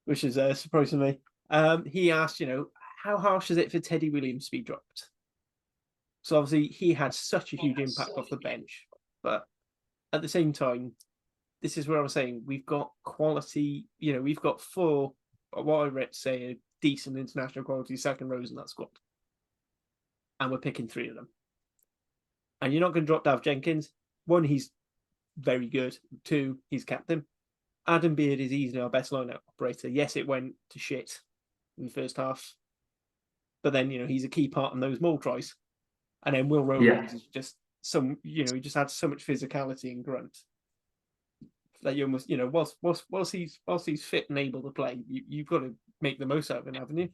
which is surprising me. He asked, how harsh is it for Teddy Williams to be dropped? So obviously he had such a huge impact off the bench, but at the same time, this is where I was saying we've got quality. We've got four, what I read say, a decent international quality second rows in that squad, and we're picking three of them. And you're not going to drop Dav Jenkins. One, he's very good. Two, he's captain. Adam Beard is easily our best line-out operator. Yes, it went to shit in the first half, but then he's a key part in those maul tries. And then Will Rowlands is just he just had so much physicality and grunt that you almost whilst he's fit and able to play, you've got to make the most out of him, haven't you?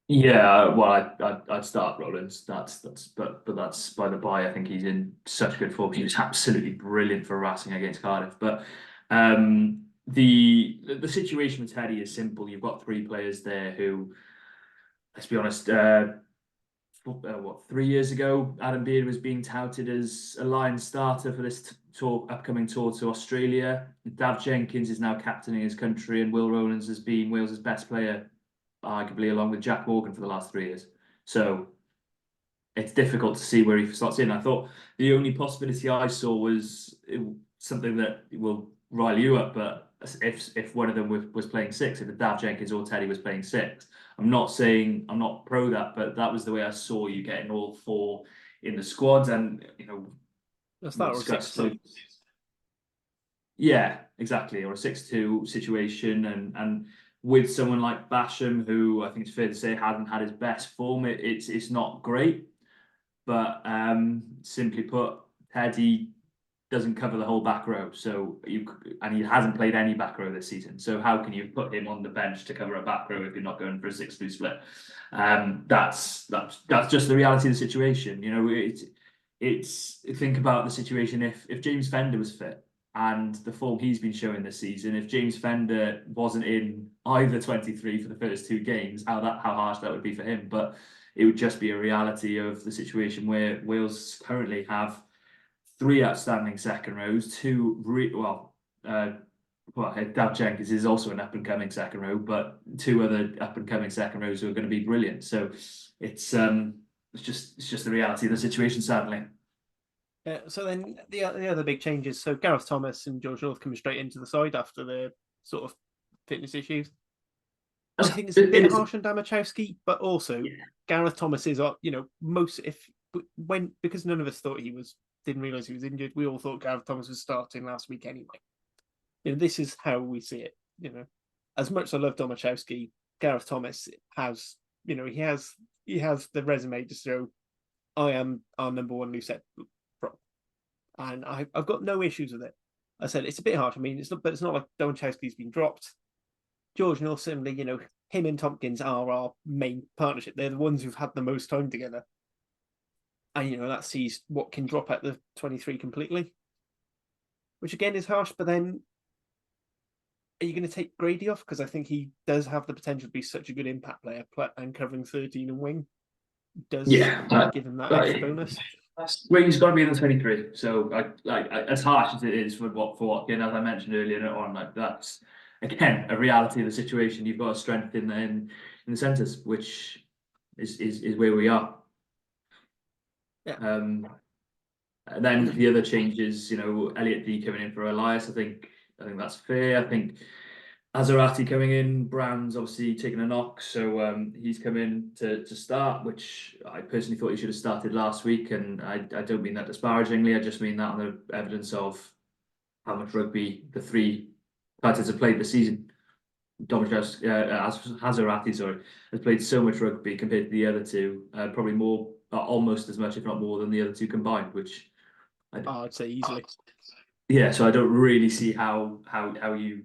Yeah, well, I'd start Rowlands. But that's by the by. I think he's in such good form. He was absolutely brilliant for Racing against Cardiff. But the situation with Teddy is simple. You've got three players there who, let's be honest, 3 years ago, Adam Beard was being touted as a Lions starter for this upcoming tour to Australia. Dav Jenkins is now captaining his country, and Will Rowlands has been Wales' best player, arguably along with Jack Morgan, for the last 3 years. So it's difficult to see where he slots in. I thought the only possibility I saw was something that will rile you up, but if one of them was playing six, if Dav Jenkins or Teddy was playing six, I'm not pro that, but that was the way I saw you getting all four in the squad, and That's that, or 6-2. Yeah, exactly, or a 6-2 situation, and with someone like Basham, who I think it's fair to say hadn't had his best form, it's not great. But simply put, Teddy doesn't cover the whole back row, and he hasn't played any back row this season. So how can you put him on the bench to cover a back row if you're not going for a 6-2 split? That's just the reality of the situation. It's think about the situation if James Fender was fit and the form he's been showing this season. If James Fender wasn't in either 23 for the first two games, how harsh that would be for him. But it would just be a reality of the situation where Wales currently have three outstanding second rows, Dav Jenkins is also an up and coming second row, but two other up and coming second rows who are going to be brilliant. So it's just the reality of the situation, sadly. So then the other big changes. So Gareth Thomas and George North coming straight into the side after the sort of fitness issues. I think it's a bit It's, harsh on Damachowski, but also yeah, Gareth Thomas is, because none of us thought didn't realise he was injured. We all thought Gareth Thomas was starting last week anyway. This is how we see it. As much as I love Domachowski, Gareth Thomas has, he has the resume to show I am our number one loose head prop, and I've got no issues with it. I said it's a bit harsh. I mean, but it's not like Domachowski's been dropped. George North, similarly, him and Tompkins are our main partnership. They're the ones who've had the most time together. And, that sees Watkin drop at the 23 completely, which again is harsh. But then, are you going to take Grady off? Because I think he does have the potential to be such a good impact player, and covering 13 and wing does give him that extra bonus. Well, he's got to be in the 23. So, as harsh as it is for Watkin, as I mentioned earlier on, that's again a reality of the situation. You've got a strength in the centres, which is where we are. Yeah. And then the other changes, Elliot D coming in for Elias. I think that's fair. I think Azarati coming in, Brown's obviously taking a knock, so he's come in to start, which I personally thought he should have started last week, and I don't mean that disparagingly. I just mean that on the evidence of how much rugby the three fighters have played this season. Hazarati, has played so much rugby compared to the other two, probably more, almost as much, if not more, than the other two combined. Which I'd say easily. Yeah, so I don't really see how you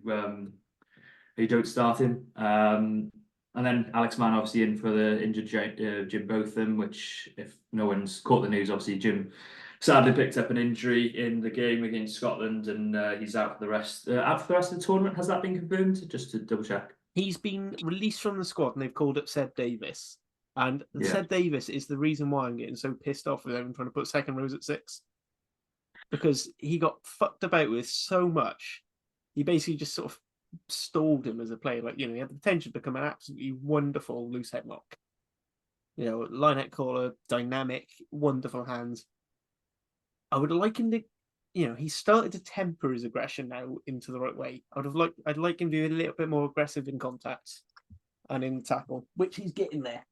don't start him. And then Alex Mann obviously in for the injured Jim Botham, which if no one's caught the news, obviously Jim sadly picked up an injury in the game against Scotland, and he's out for the rest of the tournament. Has that been confirmed? Just to double check. He's been released from the squad, and they've called up Seb Davis. And Seb Davis is the reason why I'm getting so pissed off with them trying to put second rows at 6. Because he got fucked about with so much. He basically just sort of stalled him as a player. He had the potential to become an absolutely wonderful loose head lock. Lineout caller, dynamic, wonderful hands. I would like him to, he's started to temper his aggression now into the right way. I'd like him to be a little bit more aggressive in contact and in tackle, which he's getting there.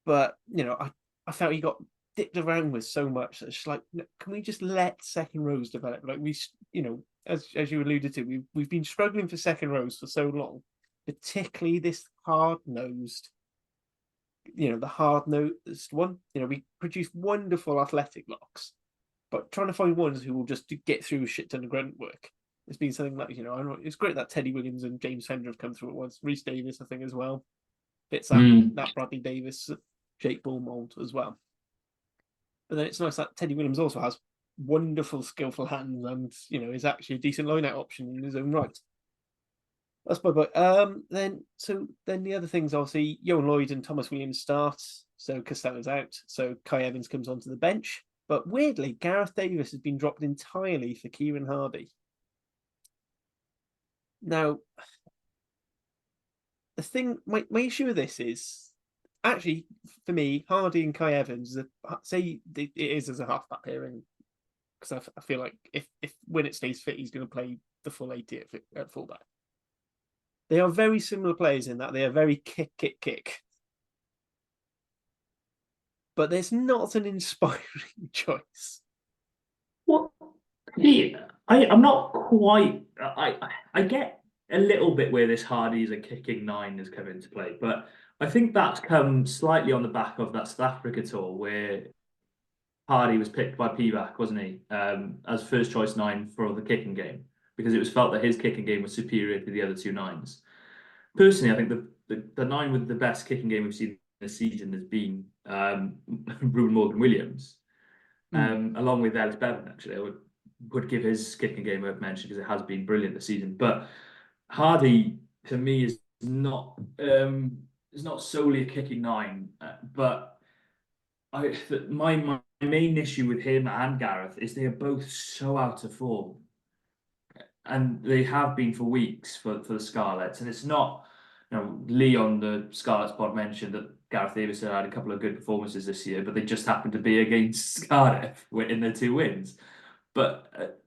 But, I felt he got dipped around with so much that it's just like, can we just let second rows develop? As you alluded to, we've been struggling for second rows for so long, particularly this hard-nosed, the hard-nosed one. We produce wonderful athletic locks, but trying to find ones who will just get through a shit ton of grunt work. It's been something like, it's great that Teddy Williams and James Fender have come through at once. Reece Davis, I think, as well. Fits that Bradley Davis, Jake Bull mold as well. But then it's nice that Teddy Williams also has wonderful, skillful hands and, is actually a decent line-out option in his own right. That's my book. Then the other things, obviously, Yohan Lloyd and Thomas Williams start. So Costello's out. So Kai Evans comes onto the bench. But weirdly, Gareth Davis has been dropped entirely for Kieran Hardy. Now, the thing, my issue with this is, actually, for me, Hardy and Kai Evans, say it is as a halfback pairing, because I feel like if Winnett stays fit, he's going to play the full 80 at fullback. They are very similar players in that they are very kick. But there's not an inspiring choice. Well, yeah, I'm not quite. I get a little bit where this Hardy is a kicking 9 has come into play, but I think that's come slightly on the back of that South Africa tour where Hardy was picked by Pivac, wasn't he, as first choice 9 for the kicking game, because it was felt that his kicking game was superior to the other two 9s. Personally, I think the 9 with the best kicking game we've seen this season has been Ruben Morgan-Williams, along with Ellis Bevan. Actually, I would give his kicking game a mention because it has been brilliant this season. But Hardy, to me, is not solely a kicking 9, but my main issue with him and Gareth is they are both so out of form, and they have been for weeks for the Scarlets. And it's not, Lee on the Scarlets pod mentioned that Gareth Davis had a couple of good performances this year, but they just happened to be against Cardiff in their 2 wins. But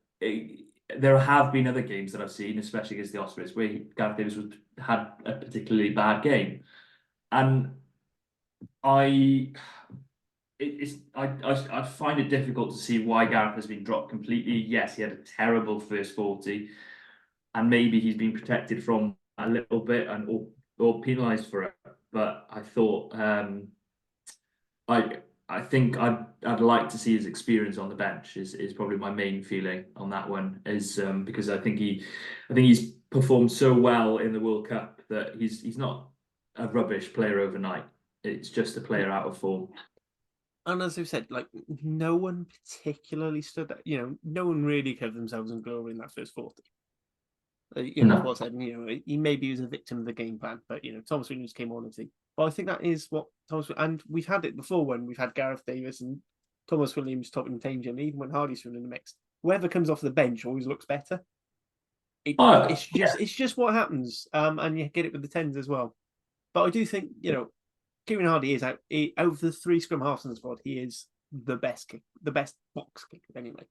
there have been other games that I've seen, especially against the Ospreys, where Gareth Davies had a particularly bad game, and I I find it difficult to see why Gareth has been dropped completely. Yes, he had a terrible first 40, and maybe he's been protected from a little bit and or penalised for it. But I thought I think I'd like to see his experience on the bench is probably my main feeling on that one, is because I think he's performed so well in the World Cup that he's not a rubbish player overnight. It's just a player out of form. And as I've said, like, no one particularly stood out. No one really covered themselves in glory in that first 40. Of course, he maybe was a victim of the game plan, but Thomas Williams came on and see. Well, I think that is what Thomas, and we've had it before when we've had Gareth Davies and Thomas Williams top in danger, and even when Hardy's in the mix, whoever comes off the bench always looks better. It's just what happens, and you get it with the tens as well. But I do think Kieran Hardy is out of the 3 scrum halves in the squad. He is the best box kicker anyway.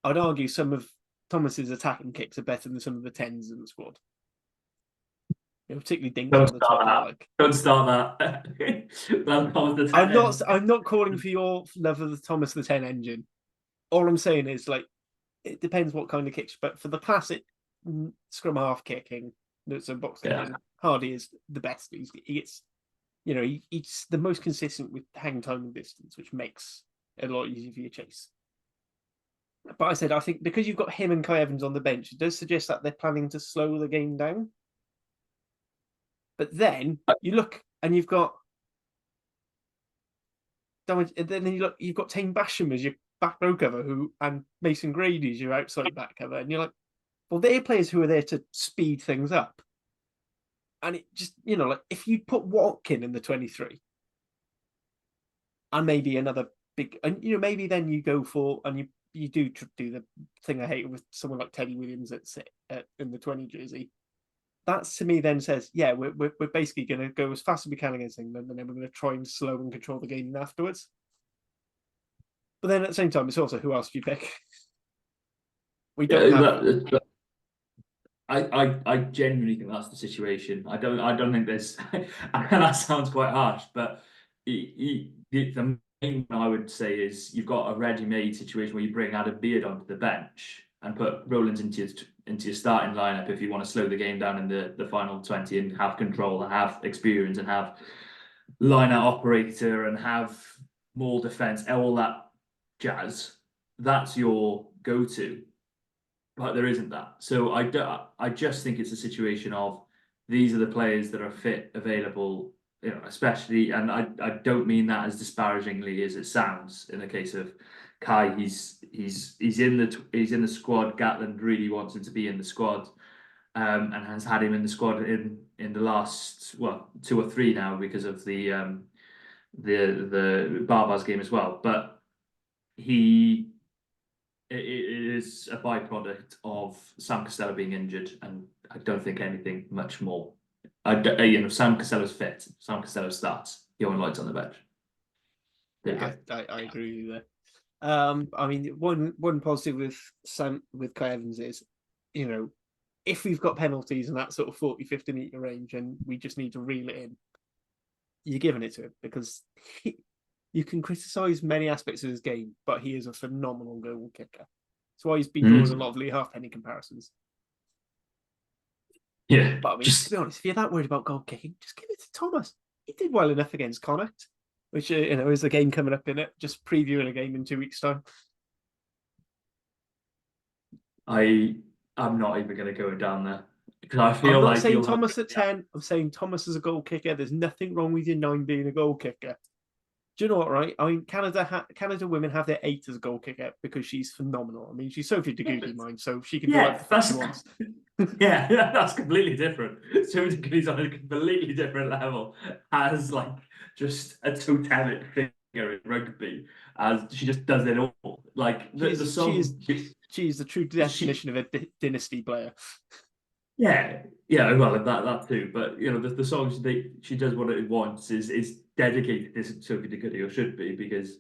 I'd argue some of Thomas's attacking kicks are better than some of the tens in the squad. Particularly Dinks on the top. Don't start that. I'm not calling for your love of the Thomas the 10 engine. All I'm saying is, like, it depends what kind of kicks. But for the classic scrum half kicking, that's a box kicking, Hardy is the best. He gets, he's the most consistent with hang time and distance, which makes it a lot easier for your chase. But I think because you've got him and Kai Evans on the bench, it does suggest that they're planning to slow the game down. But then you look and you've got you've got Tane Basham as your back row cover, and Mason Grady as your outside back cover, and you're like, well, they're players who are there to speed things up. And it just, like, if you put Watkin in the 23 and maybe another big, and maybe then you go for, and you do the thing I hate with someone like Teddy Williams in the 20 jersey. That to me then says, yeah, we're basically going to go as fast as we can against England, and then we're going to try and slow and control the game afterwards. But then at the same time, it's also, who else do you pick? We don't have. I genuinely think that's the situation. I don't think there's. That sounds quite harsh, but the main I would say is you've got a ready-made situation where you bring Adam Beard onto the bench and put Rowlands into your starting lineup if you want to slow the game down in the final 20 and have control and have experience and have line-out operator and have more defence, all that jazz. That's your go-to. But there isn't that. So I just think it's a situation of these are the players that are fit, available, especially, and I don't mean that as disparagingly as it sounds in the case of Kai. He's in the squad. Gatland really wants him to be in the squad, and has had him in the squad in the last 2 or 3 now because of the Barbars game as well. But it is a byproduct of Sam Costello being injured, and I don't think anything much more. Sam Costello's fit. Sam Costello starts. Johan Lloyd's on the bench. I agree with you there. I mean, one positive with Kai Evans is, if we've got penalties in that sort of 40-50 metre range and we just need to reel it in, you're giving it to him, because you can criticise many aspects of his game, but he is a phenomenal goal kicker. That's why he's been drawing a lot of Lee Halfpenny comparisons. Yeah. But I mean, to be honest, if you're that worried about goal kicking, just give it to Thomas. He did well enough against Connacht, which is the game coming up in it. Just previewing a game in 2 weeks' time. I'm not even going to go down there, because I feel I'm not like saying Thomas at 10. I'm saying Thomas as a goal kicker. There's nothing wrong with your 9 being a goal kicker. Do you know what, right? I mean, Canada women have their 8 as a goal kicker because she's phenomenal. I mean, she's Sophie de Goody, mine, so she can do whatever the fuck she wants. Yeah, that's completely different. Sophie de Goody's on a completely different level as, like, just a totemic figure in rugby, as she just does it all. Like, she's the true definition of a dynasty player. Yeah, well, that too. But the songs she does what it wants is dedicated to Sophie de Goody, or should be, because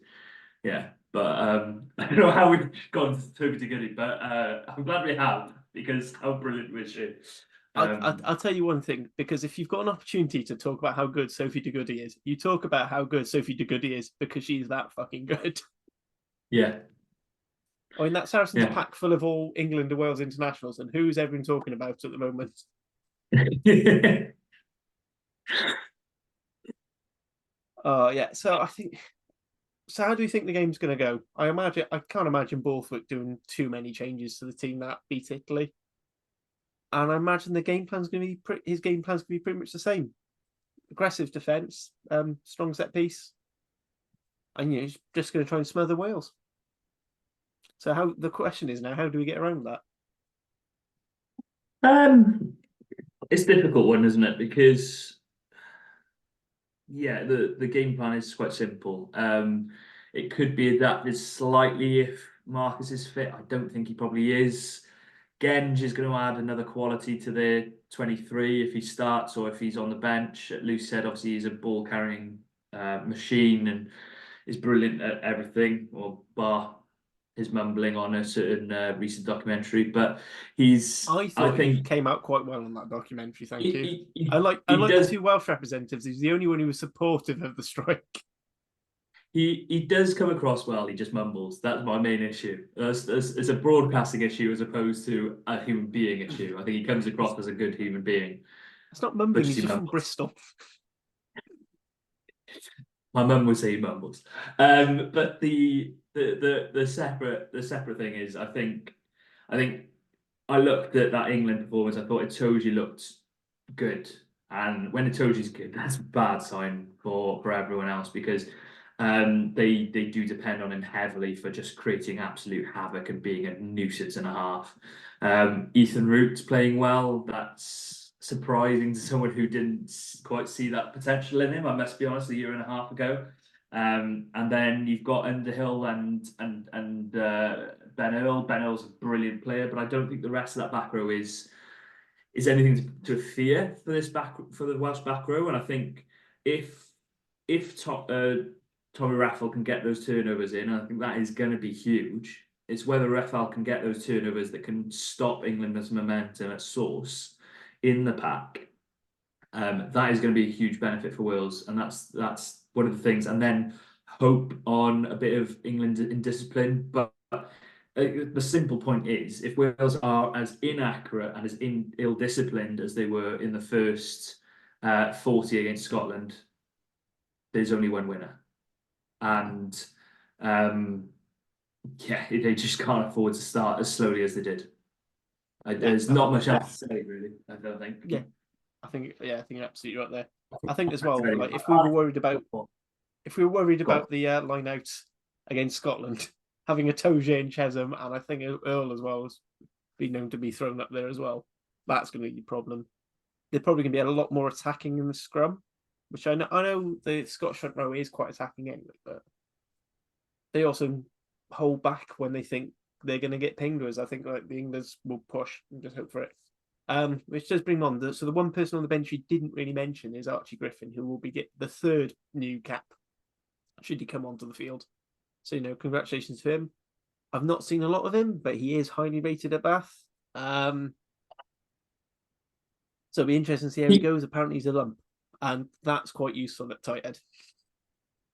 But I don't know how we've gone to Toby de Goody, but I'm glad we have, because how brilliant was she? I'll tell you one thing, because if you've got an opportunity to talk about how good Sophie de Goody is, you talk about how good Sophie de Goody is because she's that fucking good. Yeah, I mean, that Saracens yeah. pack full of all England and Wales internationals, and who's everyone talking about at the moment? Yeah. So I think. So how do you think the game's going to go? I can't imagine Borthwick doing too many changes to the team that beat Italy, and I imagine the game plan's going to be his game plan's going to be pretty much the same: aggressive defense, strong set piece, and he's just going to try and smother Wales. So how the question is now, how do we get around that? It's a difficult one, isn't it? Because yeah, the game plan is quite simple. It could be adapted slightly if Marcus is fit. I don't think he probably is. Genge is going to add another quality to the 23 if he starts or if he's on the bench. Lou said obviously he's a ball carrying machine and is brilliant at everything, or bar his mumbling on a certain recent documentary. But I I thought he think came out quite well in that documentary. Thank you. he, I he, like he the does two Welsh representatives. He's the only one who was supportive of the strike. he does come across well. He just mumbles. That's my main issue. It's a broadcasting issue as opposed to a human being issue. I think he comes across as a good human being, It's not but mumbling. just He's he just from mumbles. Bristol. My mum would say he mumbles. But the separate thing is, I think I looked at that England performance. I thought Itoje looked good, and when Itoje's good, that's a bad sign for everyone else because they do depend on him heavily for just creating absolute havoc and being a nuisance and a half. Ethan Root's playing well. That's surprising to someone who didn't quite see that potential in him. I must be honest, a year and a half ago. And then you've got Underhill and Ben Earl. Ben Earl's a brilliant player, but I don't think the rest of that back row is anything to fear for the Welsh back row. And I think if Tommy Raffel can get those turnovers in, I think that is going to be huge. It's whether Raffel can get those turnovers that can stop England's momentum at source in the pack. That is going to be a huge benefit for Wales, and that's one of the things. And then hope on a bit of England indiscipline. But the simple point is, if Wales are as inaccurate and as ill-disciplined as they were in the first 40 against Scotland, there's only one winner. And yeah, they just can't afford to start as slowly as they did. There's not much else to say, really. I don't think. Yeah, I think you're absolutely right there. I think as well, like if we were worried about the line out against Scotland, having Itoje and Chesham, and I think Earl as well has been known to be thrown up there as well. That's going to be a problem. They're probably going to be a lot more attacking in the scrum, which I know the Scottish front row is quite attacking anyway, but they also hold back when they think they're going to get pinged. I think like the English will push and just hope for it. Which does bring on so the one person on the bench you didn't really mention is Archie Griffin, who will be get the third new cap should he come onto the field. So congratulations to him. I've not seen a lot of him, but he is highly rated at Bath. So it'll be interesting to see how he goes. Apparently he's a lump, and that's quite useful at tight head.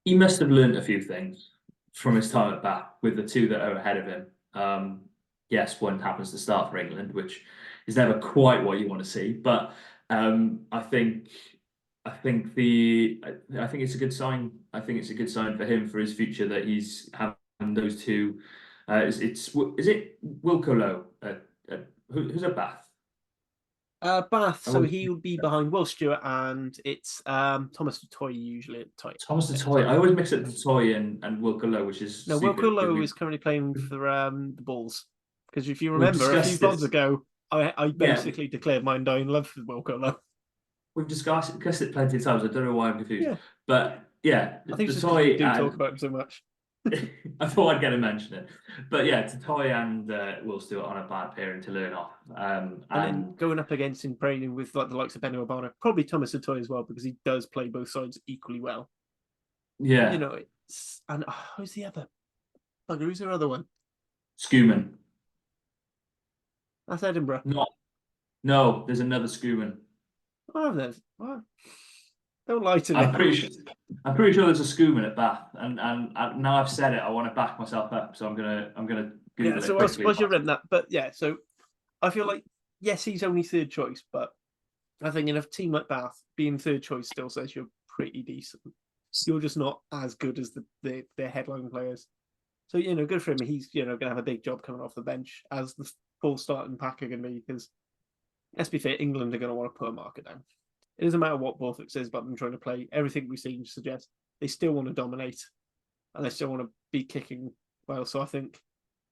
He must have learned a few things from his time at Bath with the two that are ahead of him. Yes, one happens to start for England, which is never quite what you want to see, but I think it's a good sign. I think it's a good sign for him for his future that he's having those two. Is it Wilco Lowe? Who's at Bath? Bath, so he would be behind Will Stewart, and it's Thomas Toy usually at tight. Thomas the Toy. I always mix up the Toy and Wilco Lowe, which is no. stupid. Wilco Lowe is currently playing for the Bulls, because if you remember a few pods ago, I basically declared my undying love for Wilco Lowe. We've discussed it plenty of times. I don't know why I'm confused. Yeah. But yeah, I think it's just because we do talk about him so much. I thought I'd get to mention it. But yeah, to Toy and Will Stewart on a bad pairing to learn off. And then going up against in training with like the likes of Benno Obana, probably Thomas Toy as well, because he does play both sides equally well. Yeah. And who's the other? Oh, who's your other one? Scuman. That's Edinburgh. No, there's another Scuman. Oh, there's. What? Don't lie to I'm me. pretty sure there's a Scuman at Bath, and now I've said it, I want to back myself up, so I'm gonna Google So it I quickly. suppose you've read that, but yeah. So I feel like yes, he's only third choice, but I think in a team like Bath, being third choice still says you're pretty decent. You're just not as good as the headline players. So good for him. He's going to have a big job coming off the bench as the full starting pack are going to be. Because let's be fair, England are going to want to put a marker down. It doesn't matter what Borthwick says about them trying to play. Everything we've seen suggests they still want to dominate, and they still want to be kicking well. So I think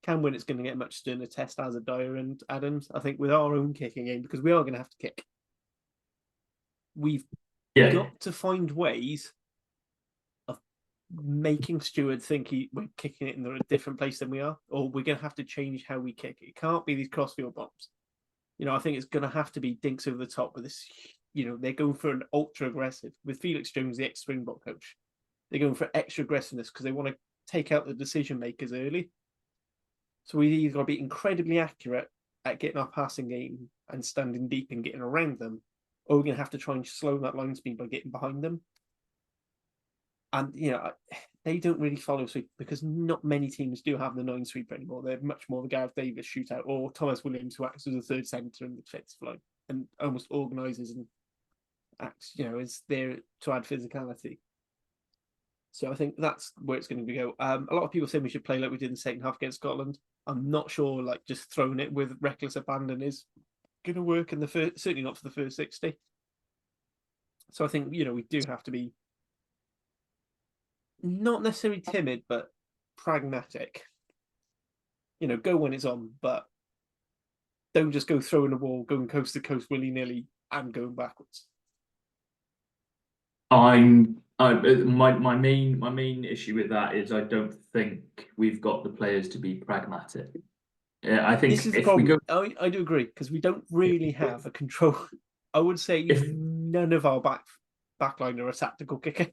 Carwyn is going to get a much sterner test as a Dyer and Adams. I think with our own kicking game, because we are going to have to kick. We've got to find ways of making Steward think we're kicking it in a different place than we are, or we're going to have to change how we kick. It can't be these crossfield bombs. I think it's going to have to be dinks over the top with this. They're going for an ultra aggressive with Felix Jones, the ex-Springbok coach. They're going for extra aggressiveness because they want to take out the decision makers early. So we either got to be incredibly accurate at getting our passing game and standing deep and getting around them, or we're going to have to try and slow that line speed by getting behind them. And, they don't really follow sweep because not many teams do have the 9 sweeper anymore. They're much more the Gareth Davis shootout or Thomas Williams, who acts as a third centre in the defensive line and almost organises and acts, is there to add physicality. So I think that's where it's going to go. A lot of people say we should play like we did in the second half against Scotland. I'm not sure, like, just throwing it with reckless abandon is going to work in the first, certainly not for the first 60. So I think, we do have to be not necessarily timid, but pragmatic. Go when it's on, but don't just go throwing the ball, going coast to coast willy-nilly and going backwards. My main issue with that is I don't think we've got the players to be pragmatic. I think this is the if problem. we go, I do agree because we don't really have a control. I would say none of our backline are a tactical kicker.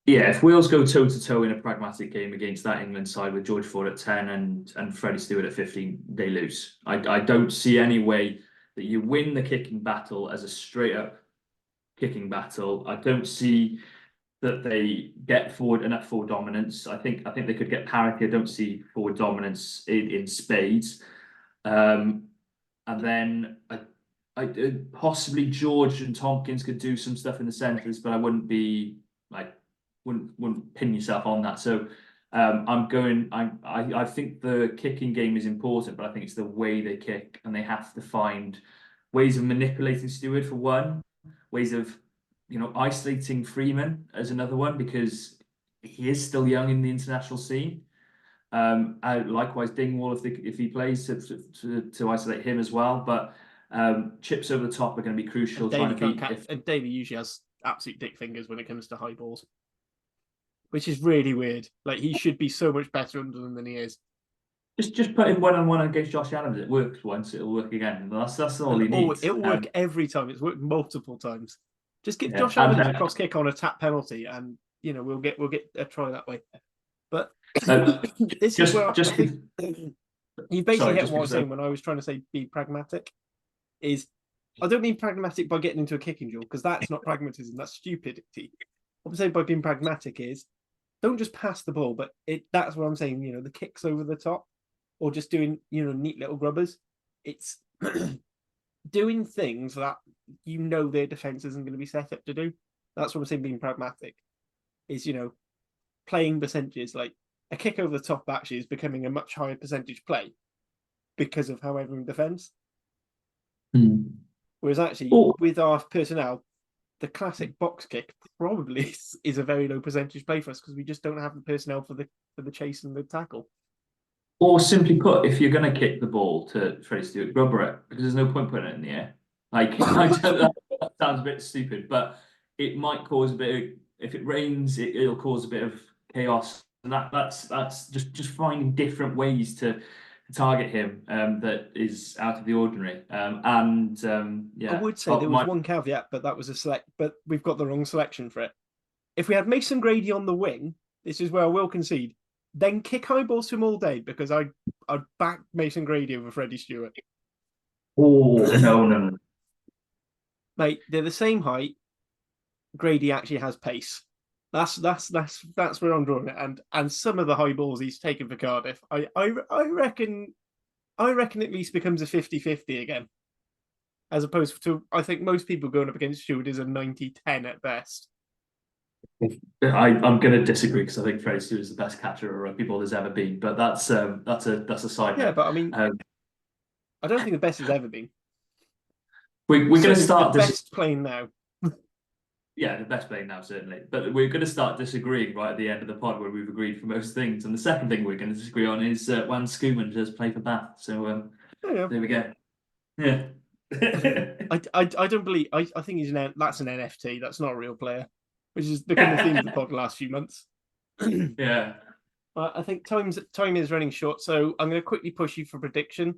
Yeah, if Wales go toe to toe in a pragmatic game against that England side with George Ford at 10 and Freddie Stewart at 15, they lose. I don't see any way that you win the kicking battle as a straight up kicking battle. I don't see that they get enough forward dominance. I think they could get parity. I don't see forward dominance in spades. And then I possibly George and Tompkins could do some stuff in the centres, but I wouldn't be like wouldn't pin yourself on that. So I think the kicking game is important, but I think it's the way they kick, and they have to find ways of manipulating Stewart for one, ways of isolating Freeman as another one, because he is still young in the international scene. Likewise, Dingwall if he plays to isolate him as well, but chips over the top are going to be crucial. And Davey usually has absolute dick fingers when it comes to high balls, which is really weird. Like, he should be so much better under them than he is. Just put him 1-on-1 against Josh Adams. It worked once, it'll work again. That's all he needs. It'll work every time. It's worked multiple times. Just give Josh Adams a cross kick on a tap penalty, and we'll get a try that way. But this is where you basically hit what I was saying when I was trying to say be pragmatic. I don't mean pragmatic by getting into a kicking duel, because that's not pragmatism, that's stupidity. What I'm saying by being pragmatic is don't just pass the ball, but that's what I'm saying, the kicks over the top, or just doing, neat little grubbers. It's doing things that their defense isn't going to be set up to do. That's what I'm saying being pragmatic is, playing percentages. Like, a kick over the top actually is becoming a much higher percentage play because of how everyone defends. Whereas actually, with our personnel, the classic box kick probably is a very low percentage play for us because we just don't have the personnel for the chase and the tackle. Or simply put, if you're going to kick the ball to Freddie Stewart, rubber it, because there's no point putting it in the air. Like, that sounds a bit stupid, but it might cause a bit of, if it rains, it'll cause a bit of chaos. And that's just finding different ways to target him that is out of the ordinary. Yeah, I would say there was one caveat, but that was but we've got the wrong selection for it. If we had Mason Grady on the wing, this is where I will concede. then kick high balls to him all day because I'd back Mason Grady over Freddie Stewart. Oh no. Mate, they're the same height. Grady actually has pace. That's where I'm drawing it. And some of the high balls he's taken for Cardiff, I reckon at least becomes a 50-50 again. As opposed to, I think most people going up against Stewart is a 90-10 at best. I'm going to disagree because I think Freddie Stewart is the best catcher a rugby ball there's ever been. But that's a side note. Yeah, but I mean, I don't think the best has ever been. We're going to start the best playing now. Yeah, the best playing now, certainly. But we're going to start disagreeing right at the end of the pod where we've agreed for most things. And the second thing we're going to disagree on is Wan Schoeman does play for Bath. So there we go. Yeah. I don't believe. I think that's an NFT. That's not a real player, which has become the theme of the pod the last few months. Yeah. I think time is running short, so I'm going to quickly push you for prediction.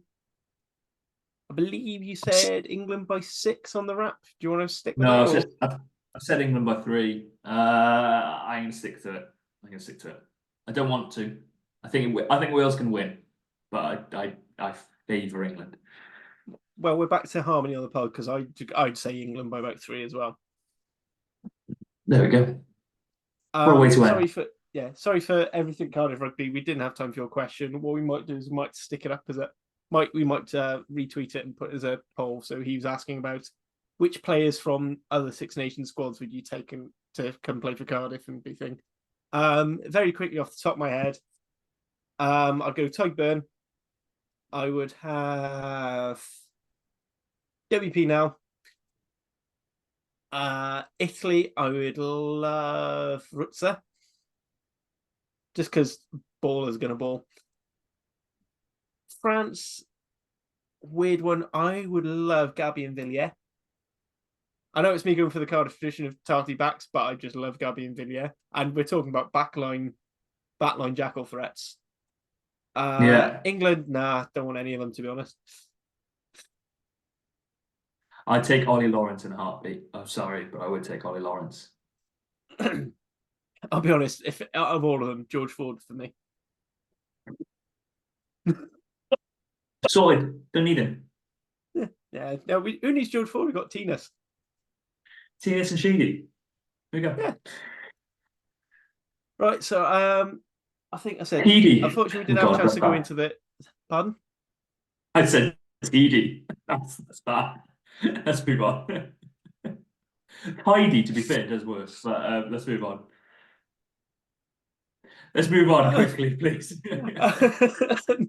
I believe you said England by 6 on the wrap. Do you want to stick with it? No, I've said England by 3. I'm going to stick to it. I don't want to. I think Wales can win, but I favour England. Well, we're back to harmony on the pod because I'd say England by about 3 as well. There we go. What a way to end. Sorry for everything Cardiff Rugby. We didn't have time for your question. What we might do is we might stick it up as we might retweet it and put it as a poll. So he was asking about which players from other Six Nations squads would you take to come play for Cardiff and be thing. Very quickly off the top of my head, I'd go Tyburn. I would have WP now. Italy, I would love Rutzer. Just because baller's going to ball. France, weird one. I would love Gabby and Villiers. I know it's me going for the Cardiff tradition of tarty backs, but I just love Gabby and Villiers. And we're talking about backline jackal threats. England, nah, don't want any of them, to be honest. I'd take Ollie Lawrence in a heartbeat. I'm sorry, but I would take Ollie Lawrence. I'll be honest, if out of all of them, George Ford for me. Sorted. Don't need him. Yeah. No, who needs George Ford? We've got Tinas. Tinas and Sheedy. There we go. Yeah. Right, so I think I said Heedy. Unfortunately, we didn't have a chance to go into the pardon? I said Heedy. That's bad. Let's move on. Heidi, to be fair, does worse, but let's move on. Let's move on quickly, please.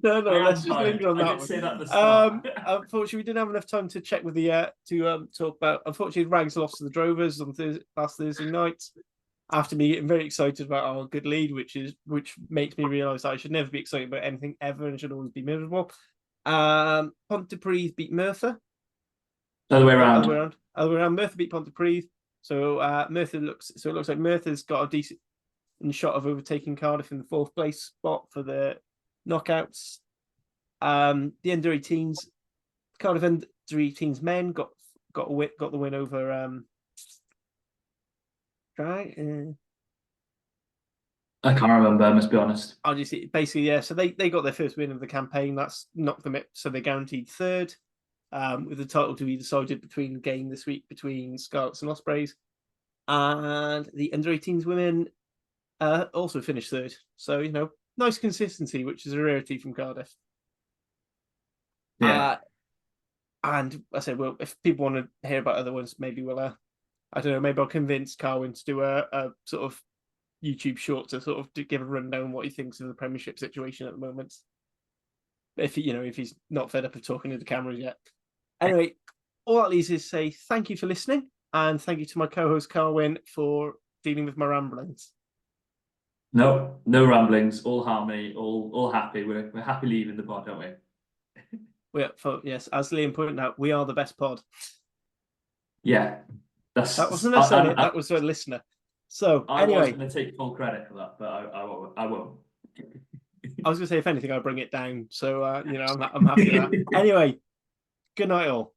No, let's just linger on that one. I did say that at the start. Unfortunately, we didn't have enough time to check with the to talk about. Unfortunately, Rags lost to the Drovers on last Thursday night. After me getting very excited about our good lead, which makes me realise that I should never be excited about anything ever and should always be miserable. Pontypridd beat Merthyr. Other way around. Merthyr beat Pontypridd. So it looks like Merthyr's got a decent shot of overtaking Cardiff in the 4th place spot for the knockouts. The under 18s, Cardiff under 18s men got the win over. I can't remember, I must be honest. I'll just basically, yeah. So they got their first win of the campaign. That's knocked them up, so they're guaranteed 3rd. With the title to be decided between the game this week between Scarlets and Ospreys. And the under 18s women also finished 3rd. So, nice consistency, which is a rarity from Cardiff. Yeah. And I said, well, if people want to hear about other ones, maybe we'll, I don't know, maybe I'll convince Carwyn to do a sort of YouTube short to sort of give a rundown on what he thinks of the Premiership situation at the moment. If he's not fed up of talking to the cameras yet. Anyway, all that leaves is say thank you for listening, and thank you to my co-host Carwyn for dealing with my ramblings. No ramblings, all harmony, all happy. We're happy leaving the pod, aren't we? Yes, as Liam pointed out, we are the best pod. Yeah, that wasn't us saying it. That was a listener. So anyway, I was going to take full credit for that, but I won't. I was going to say, if anything, I'll bring it down. So I'm happy with that. Anyway, good night all.